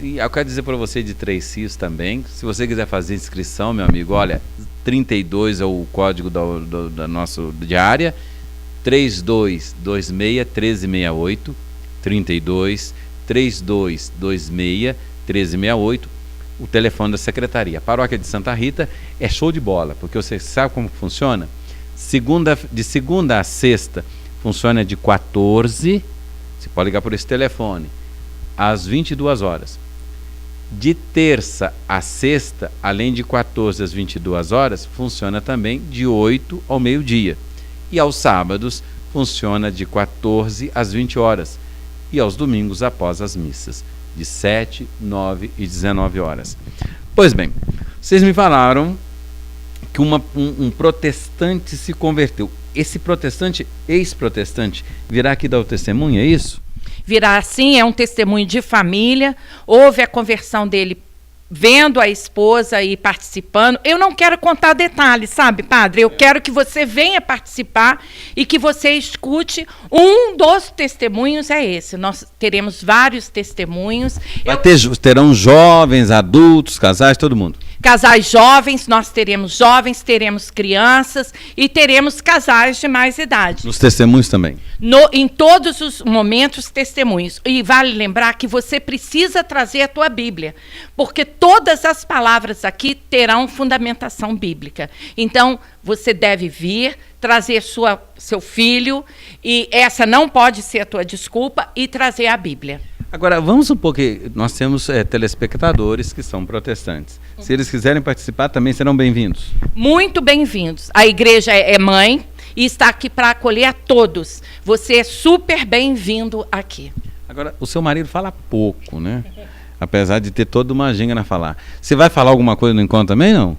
E eu quero dizer para você de Três Rios também, se você quiser fazer inscrição, meu amigo, olha, 32 é o código da nossa diária, 3226-1368, 32-3226-1368, o telefone da secretaria. A paróquia de Santa Rita é show de bola, porque você sabe como funciona? De segunda a sexta, funciona de 14, você pode ligar por esse telefone, às 22 horas. De terça a sexta, além de 14 às 22 horas, funciona também de 8 ao meio-dia. E aos sábados, funciona de 14 às 20 horas. E aos domingos, após as missas, de 7, 9 e 19 horas. Pois bem, vocês me falaram que um protestante se converteu. Esse protestante, ex-protestante, virá aqui dar o testemunho, é isso? Virá assim, é um testemunho de família. Houve a conversão dele vendo a esposa e participando. Eu não quero contar detalhes, sabe, padre? Eu quero que você venha participar e que você escute. Um dos testemunhos é esse. Nós teremos vários testemunhos. Terão jovens, adultos, casais, todo mundo. Casais jovens, nós teremos crianças e teremos casais de mais idade. Nos testemunhos também? Em todos os momentos, testemunhos. E vale lembrar que você precisa trazer a tua Bíblia, porque todas as palavras aqui terão fundamentação bíblica. Então, você deve vir, trazer seu filho, e essa não pode ser a tua desculpa, e trazer a Bíblia. Agora, vamos supor que nós temos telespectadores que são protestantes. Se eles quiserem participar, também serão bem-vindos. Muito bem-vindos. A igreja é mãe e está aqui para acolher a todos. Você é super bem-vindo aqui. Agora, o seu marido fala pouco, né? Apesar de ter toda uma ginga na falar. Você vai falar alguma coisa no encontro também, não?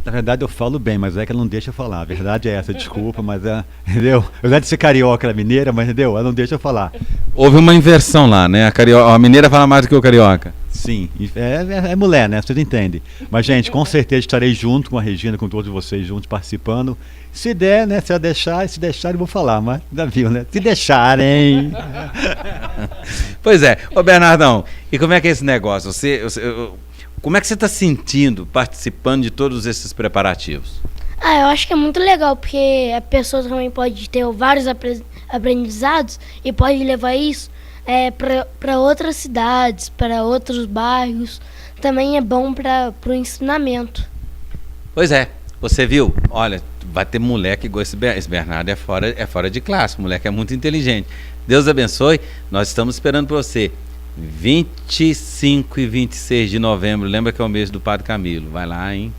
Na verdade eu falo bem, mas é que ela não deixa eu falar. A verdade é essa, desculpa, mas entendeu? Eu já de ser carioca, ela é mineira, mas entendeu? Ela não deixa eu falar. Houve uma inversão lá, né? A mineira fala mais do que o carioca. Sim, é mulher, né? Vocês entendem. Mas, gente, com certeza estarei junto com a Regina, com todos vocês juntos participando. Se der, né? Se deixar, eu vou falar, mas já viu, né? Se deixarem. Pois é. Ô, Bernardão, e como é que é esse negócio? Como é que você está sentindo participando de todos esses preparativos? Eu acho que é muito legal, porque a pessoa também pode ter vários aprendizados e pode levar isso para outras cidades, para outros bairros. Também é bom para o ensinamento. Pois é, você viu? Olha, vai ter moleque igual esse Bernardo, é fora de classe, o moleque é muito inteligente. Deus abençoe, nós estamos esperando por você. 25 e 26 de novembro, lembra que é o mês do Padre Camilo, vai lá, hein?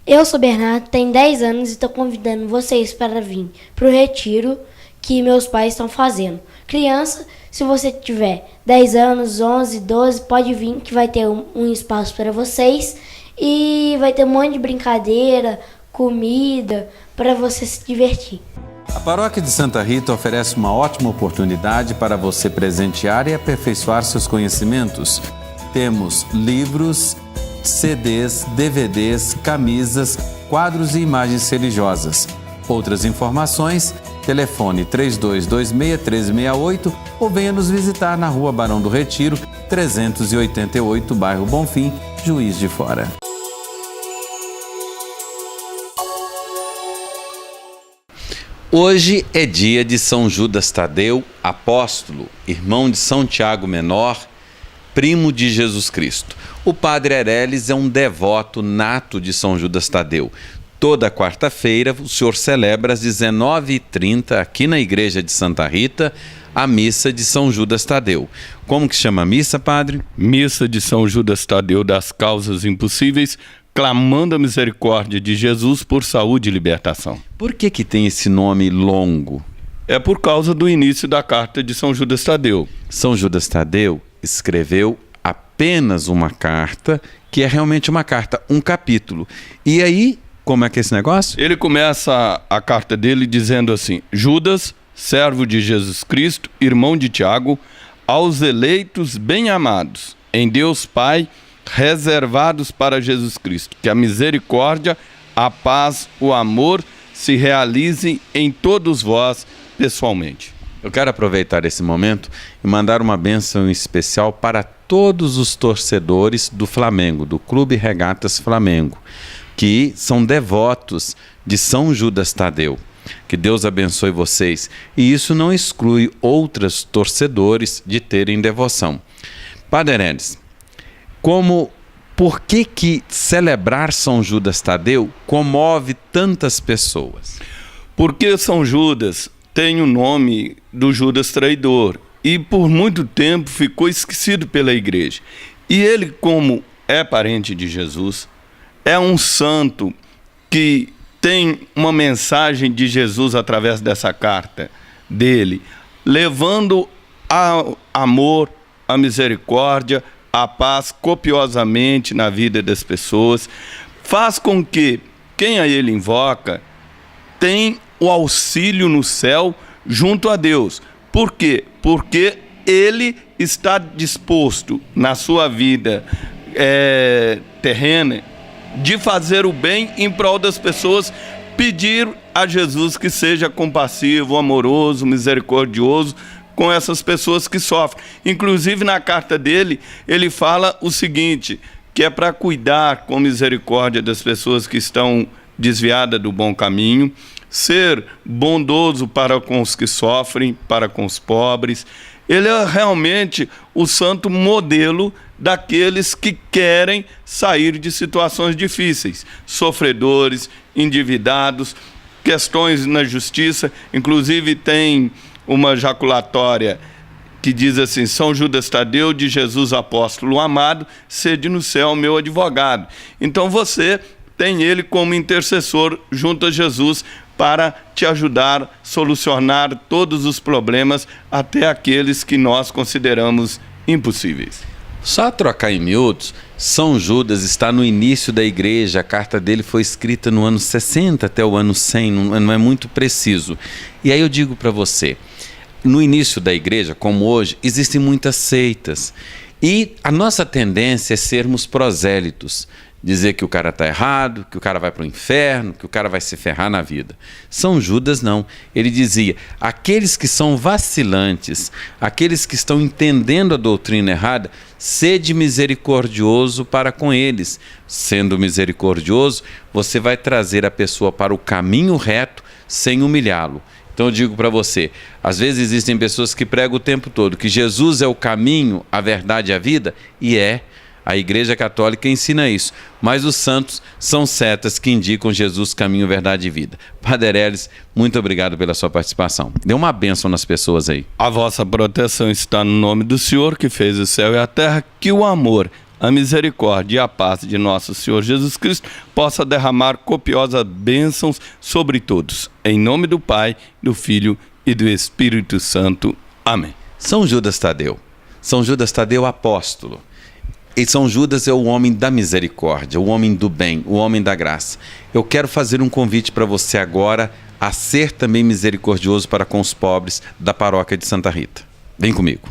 Eu sou Bernardo, tenho 10 anos e estou convidando vocês para vir para o retiro que meus pais estão fazendo. Criança, se você tiver 10 anos, 11, 12, pode vir que vai ter um espaço para vocês e vai ter um monte de brincadeira, comida, para você se divertir. A Paróquia de Santa Rita oferece uma ótima oportunidade para você presentear e aperfeiçoar seus conhecimentos. Temos livros, CDs, DVDs, camisas, quadros e imagens religiosas. Outras informações, telefone 3226-1368 ou venha nos visitar na Rua Barão do Retiro, 388, bairro Bonfim, Juiz de Fora. Hoje é dia de São Judas Tadeu, apóstolo, irmão de São Tiago Menor, primo de Jesus Cristo. O padre Ereles é um devoto nato de São Judas Tadeu. Toda quarta-feira o senhor celebra às 19h30 aqui na igreja de Santa Rita a missa de São Judas Tadeu. Como que chama a missa, padre? Missa de São Judas Tadeu das causas impossíveis, clamando a misericórdia de Jesus por saúde e libertação. Por que tem esse nome longo? É por causa do início da carta de São Judas Tadeu. São Judas Tadeu escreveu apenas uma carta, que é realmente uma carta, um capítulo. E aí, como é que é esse negócio? Ele começa a carta dele dizendo assim: Judas, servo de Jesus Cristo, irmão de Tiago, aos eleitos bem-amados, em Deus Pai, reservados para Jesus Cristo, que a misericórdia, a paz, o amor se realizem em todos vós pessoalmente. Eu quero aproveitar esse momento e mandar uma bênção especial para todos os torcedores do Flamengo, do Clube Regatas Flamengo, que são devotos de São Judas Tadeu. Que Deus abençoe vocês. E isso não exclui outros torcedores de terem devoção. Padre Ereles, por que celebrar São Judas Tadeu comove tantas pessoas? Porque São Judas tem o nome do Judas traidor e por muito tempo ficou esquecido pela igreja. E ele, como é parente de Jesus, é um santo que tem uma mensagem de Jesus através dessa carta dele, levando ao amor, a misericórdia, a paz copiosamente na vida das pessoas, faz com que quem a ele invoca tem o auxílio no céu junto a Deus. Por quê? Porque ele está disposto na sua vida terrena de fazer o bem em prol das pessoas, pedir a Jesus que seja compassivo, amoroso, misericordioso com essas pessoas que sofrem. Inclusive na carta dele, ele fala o seguinte, que é para cuidar com misericórdia das pessoas que estão desviadas do bom caminho, ser bondoso para com os que sofrem, para com os pobres. Ele é realmente o santo modelo daqueles que querem sair de situações difíceis, sofredores, endividados, questões na justiça. Inclusive tem uma jaculatória que diz assim: São Judas Tadeu, de Jesus apóstolo amado, sede no céu meu advogado. Então você tem ele como intercessor junto a Jesus para te ajudar a solucionar todos os problemas, até aqueles que nós consideramos impossíveis. Só trocar em miúdos, São Judas está no início da igreja, a carta dele foi escrita no ano 60 até o ano 100, não é muito preciso. E aí eu digo para você, no início da igreja, como hoje, existem muitas seitas. E a nossa tendência é sermos prosélitos. Dizer que o cara está errado, que o cara vai para o inferno, que o cara vai se ferrar na vida. São Judas não. Ele dizia, aqueles que são vacilantes, aqueles que estão entendendo a doutrina errada, sede misericordioso para com eles. Sendo misericordioso, você vai trazer a pessoa para o caminho reto sem humilhá-lo. Então eu digo para você, às vezes existem pessoas que pregam o tempo todo que Jesus é o caminho, a verdade e a vida, e a Igreja Católica ensina isso, mas os santos são setas que indicam Jesus, caminho, verdade e vida. Padre Elis, muito obrigado pela sua participação. Dê uma bênção nas pessoas aí. A vossa proteção está no nome do Senhor, que fez o céu e a terra, que o amor, a misericórdia e a paz de nosso Senhor Jesus Cristo possa derramar copiosas bênçãos sobre todos. Em nome do Pai, do Filho e do Espírito Santo. Amém. São Judas Tadeu. São Judas Tadeu, apóstolo. E São Judas é o homem da misericórdia, o homem do bem, o homem da graça. Eu quero fazer um convite para você agora a ser também misericordioso para com os pobres da paróquia de Santa Rita. Vem comigo.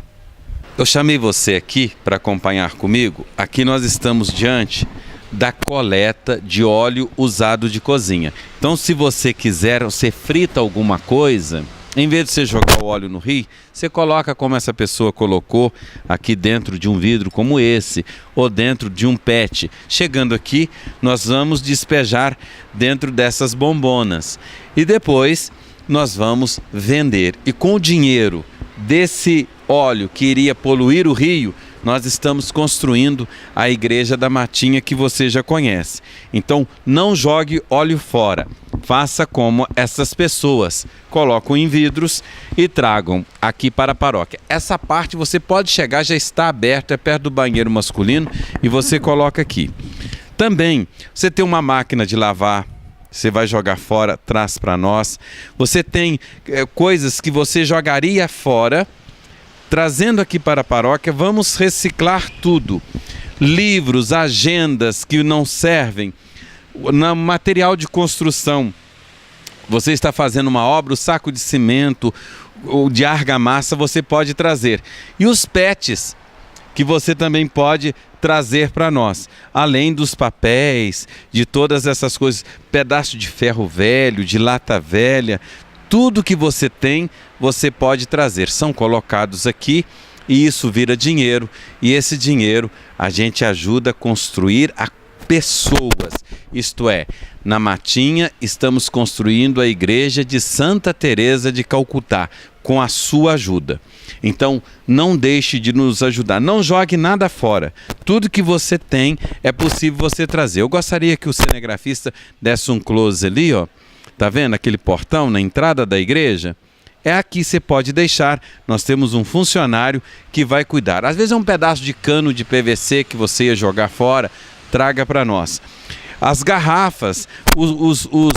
Eu chamei você aqui para acompanhar comigo. Aqui nós estamos diante da coleta de óleo usado de cozinha. Então, se você quiser, você frita alguma coisa, em vez de você jogar o óleo no rio, você coloca como essa pessoa colocou aqui dentro de um vidro como esse, ou dentro de um PET. Chegando aqui, nós vamos despejar dentro dessas bombonas. E depois nós vamos vender. E com o dinheiro desse óleo que iria poluir o rio, nós estamos construindo a Igreja da Matinha que você já conhece. Então, não jogue óleo fora. Faça como essas pessoas. Colocam em vidros e tragam aqui para a paróquia. Essa parte você pode chegar, já está aberta, é perto do banheiro masculino, e você coloca aqui. Também, você tem uma máquina de lavar, você vai jogar fora, traz para nós. Você tem coisas que você jogaria fora, trazendo aqui para a paróquia. Vamos reciclar tudo. Livros, agendas que não servem, material de construção. Você está fazendo uma obra, o saco de cimento, ou de argamassa, você pode trazer. E os PETs, que você também pode trazer para nós. Além dos papéis, de todas essas coisas, pedaço de ferro velho, de lata velha, tudo que você tem, você pode trazer. São colocados aqui e isso vira dinheiro. E esse dinheiro a gente ajuda a construir a pessoas. Isto é, na Matinha estamos construindo a igreja de Santa Teresa de Calcutá, com a sua ajuda. Então, não deixe de nos ajudar. Não jogue nada fora. Tudo que você tem é possível você trazer. Eu gostaria que o cinegrafista desse um close ali, ó. Tá vendo aquele portão na entrada da igreja? é aqui, você pode deixar. Nós temos um funcionário que vai cuidar. Às vezes é um pedaço de cano de PVC que você ia jogar fora, traga para nós. As garrafas, o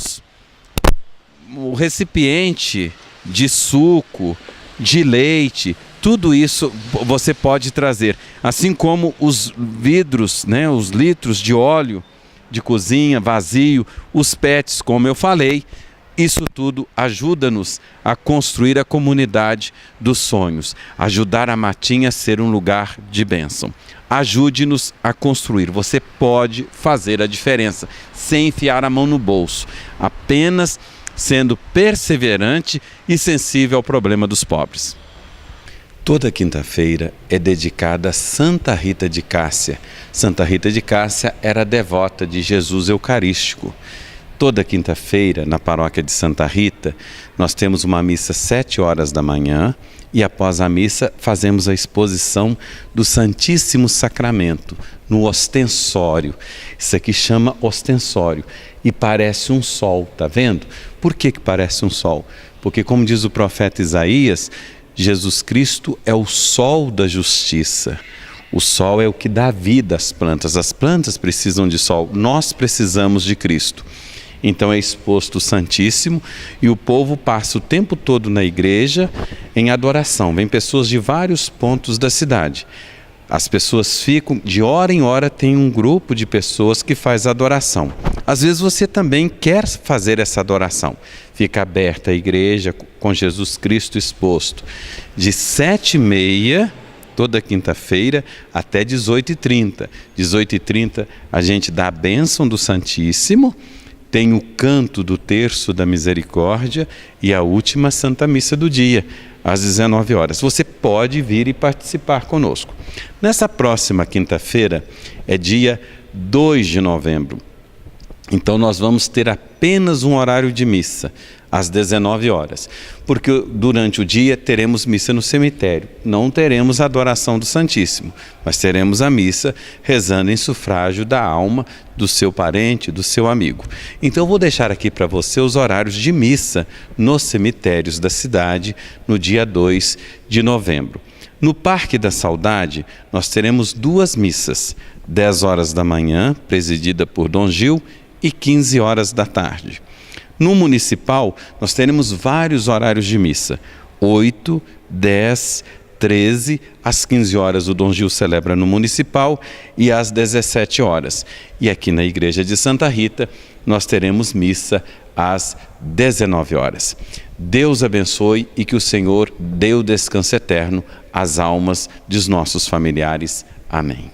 recipiente de suco, de leite, tudo isso você pode trazer. Assim como os vidros, né, os litros de óleo de cozinha vazio, os PETs, como eu falei. Isso tudo ajuda-nos a construir a comunidade dos sonhos, ajudar a Matinha a ser um lugar de bênção. Ajude-nos a construir. Você pode fazer a diferença sem enfiar a mão no bolso, apenas sendo perseverante e sensível ao problema dos pobres. Toda quinta-feira é dedicada a Santa Rita de Cássia. Santa Rita de Cássia era devota de Jesus Eucarístico. Toda quinta-feira, na paróquia de Santa Rita, nós temos uma missa às 7 horas da manhã e após a missa fazemos a exposição do Santíssimo Sacramento no ostensório. Isso aqui chama ostensório e parece um sol, tá vendo? Por que parece um sol? Porque, como diz o profeta Isaías, Jesus Cristo é o sol da justiça. O sol é o que dá vida às plantas. As plantas precisam de sol, nós precisamos de Cristo. Então é exposto o Santíssimo e o povo passa o tempo todo na igreja em adoração. Vem pessoas de vários pontos da cidade. As pessoas ficam, de hora em hora tem um grupo de pessoas que faz adoração. Às vezes você também quer fazer essa adoração. Fica aberta a igreja com Jesus Cristo exposto. De 7h30, toda quinta-feira, até 18h30. 18h30 a gente dá a bênção do Santíssimo. Tem o canto do Terço da Misericórdia e a última Santa Missa do dia, às 19 horas. Você pode vir e participar conosco. Nessa próxima quinta-feira é dia 2 de novembro. Então nós vamos ter apenas um horário de missa, às 19 horas. Porque durante o dia teremos missa no cemitério. Não teremos a adoração do Santíssimo, mas teremos a missa rezando em sufrágio da alma do seu parente, do seu amigo. Então eu vou deixar aqui para você os horários de missa nos cemitérios da cidade no dia 2 de novembro. No Parque da Saudade, nós teremos 2 missas, 10 horas da manhã, presidida por Dom Gil, e 15 horas da tarde. No Municipal, nós teremos vários horários de missa, 8, 10, 13, às 15 horas o Dom Gil celebra no Municipal e às 17 horas. E aqui na Igreja de Santa Rita, nós teremos missa às 19 horas. Deus abençoe e que o Senhor dê o descanso eterno às almas dos nossos familiares. Amém.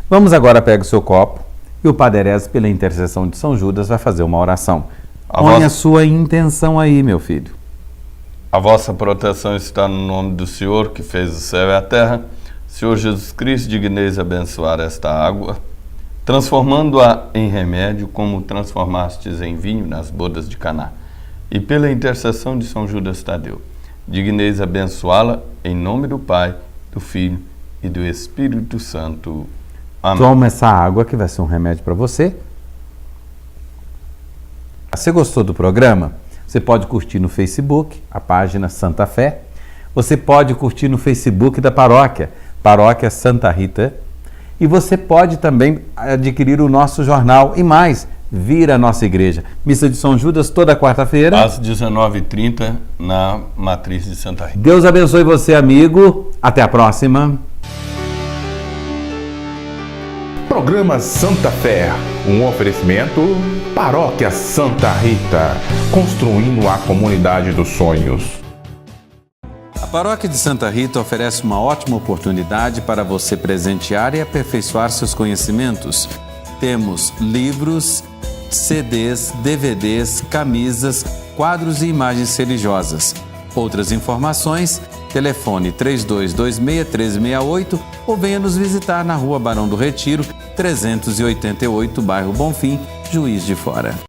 Vamos agora pegar o seu copo e o Padre Erésio, pela intercessão de São Judas, vai fazer uma oração. Põe a sua intenção aí, meu filho. A vossa proteção está no nome do Senhor, que fez o céu e a terra. Senhor Jesus Cristo, digneis abençoar esta água, transformando-a em remédio, como transformastes em vinho nas bodas de Caná. E pela intercessão de São Judas Tadeu, digneis abençoá-la em nome do Pai, do Filho e do Espírito Santo. Amém. Toma essa água que vai ser um remédio para você. Você gostou do programa? Você pode curtir no Facebook, a página Santa Fé. Você pode curtir no Facebook da paróquia, Paróquia Santa Rita. E você pode também adquirir o nosso jornal e mais, vir à nossa igreja. Missa de São Judas toda quarta-feira. Às 19h30 na Matriz de Santa Rita. Deus abençoe você, amigo. Até a próxima. Programa Santa Fé, um oferecimento Paróquia Santa Rita, construindo a comunidade dos sonhos. A Paróquia de Santa Rita oferece uma ótima oportunidade para você presentear e aperfeiçoar seus conhecimentos. Temos livros, CDs, DVDs, camisas, quadros e imagens religiosas. Outras informações, telefone 3226-1368 ou venha nos visitar na Rua Barão do Retiro, 388, bairro Bonfim, Juiz de Fora.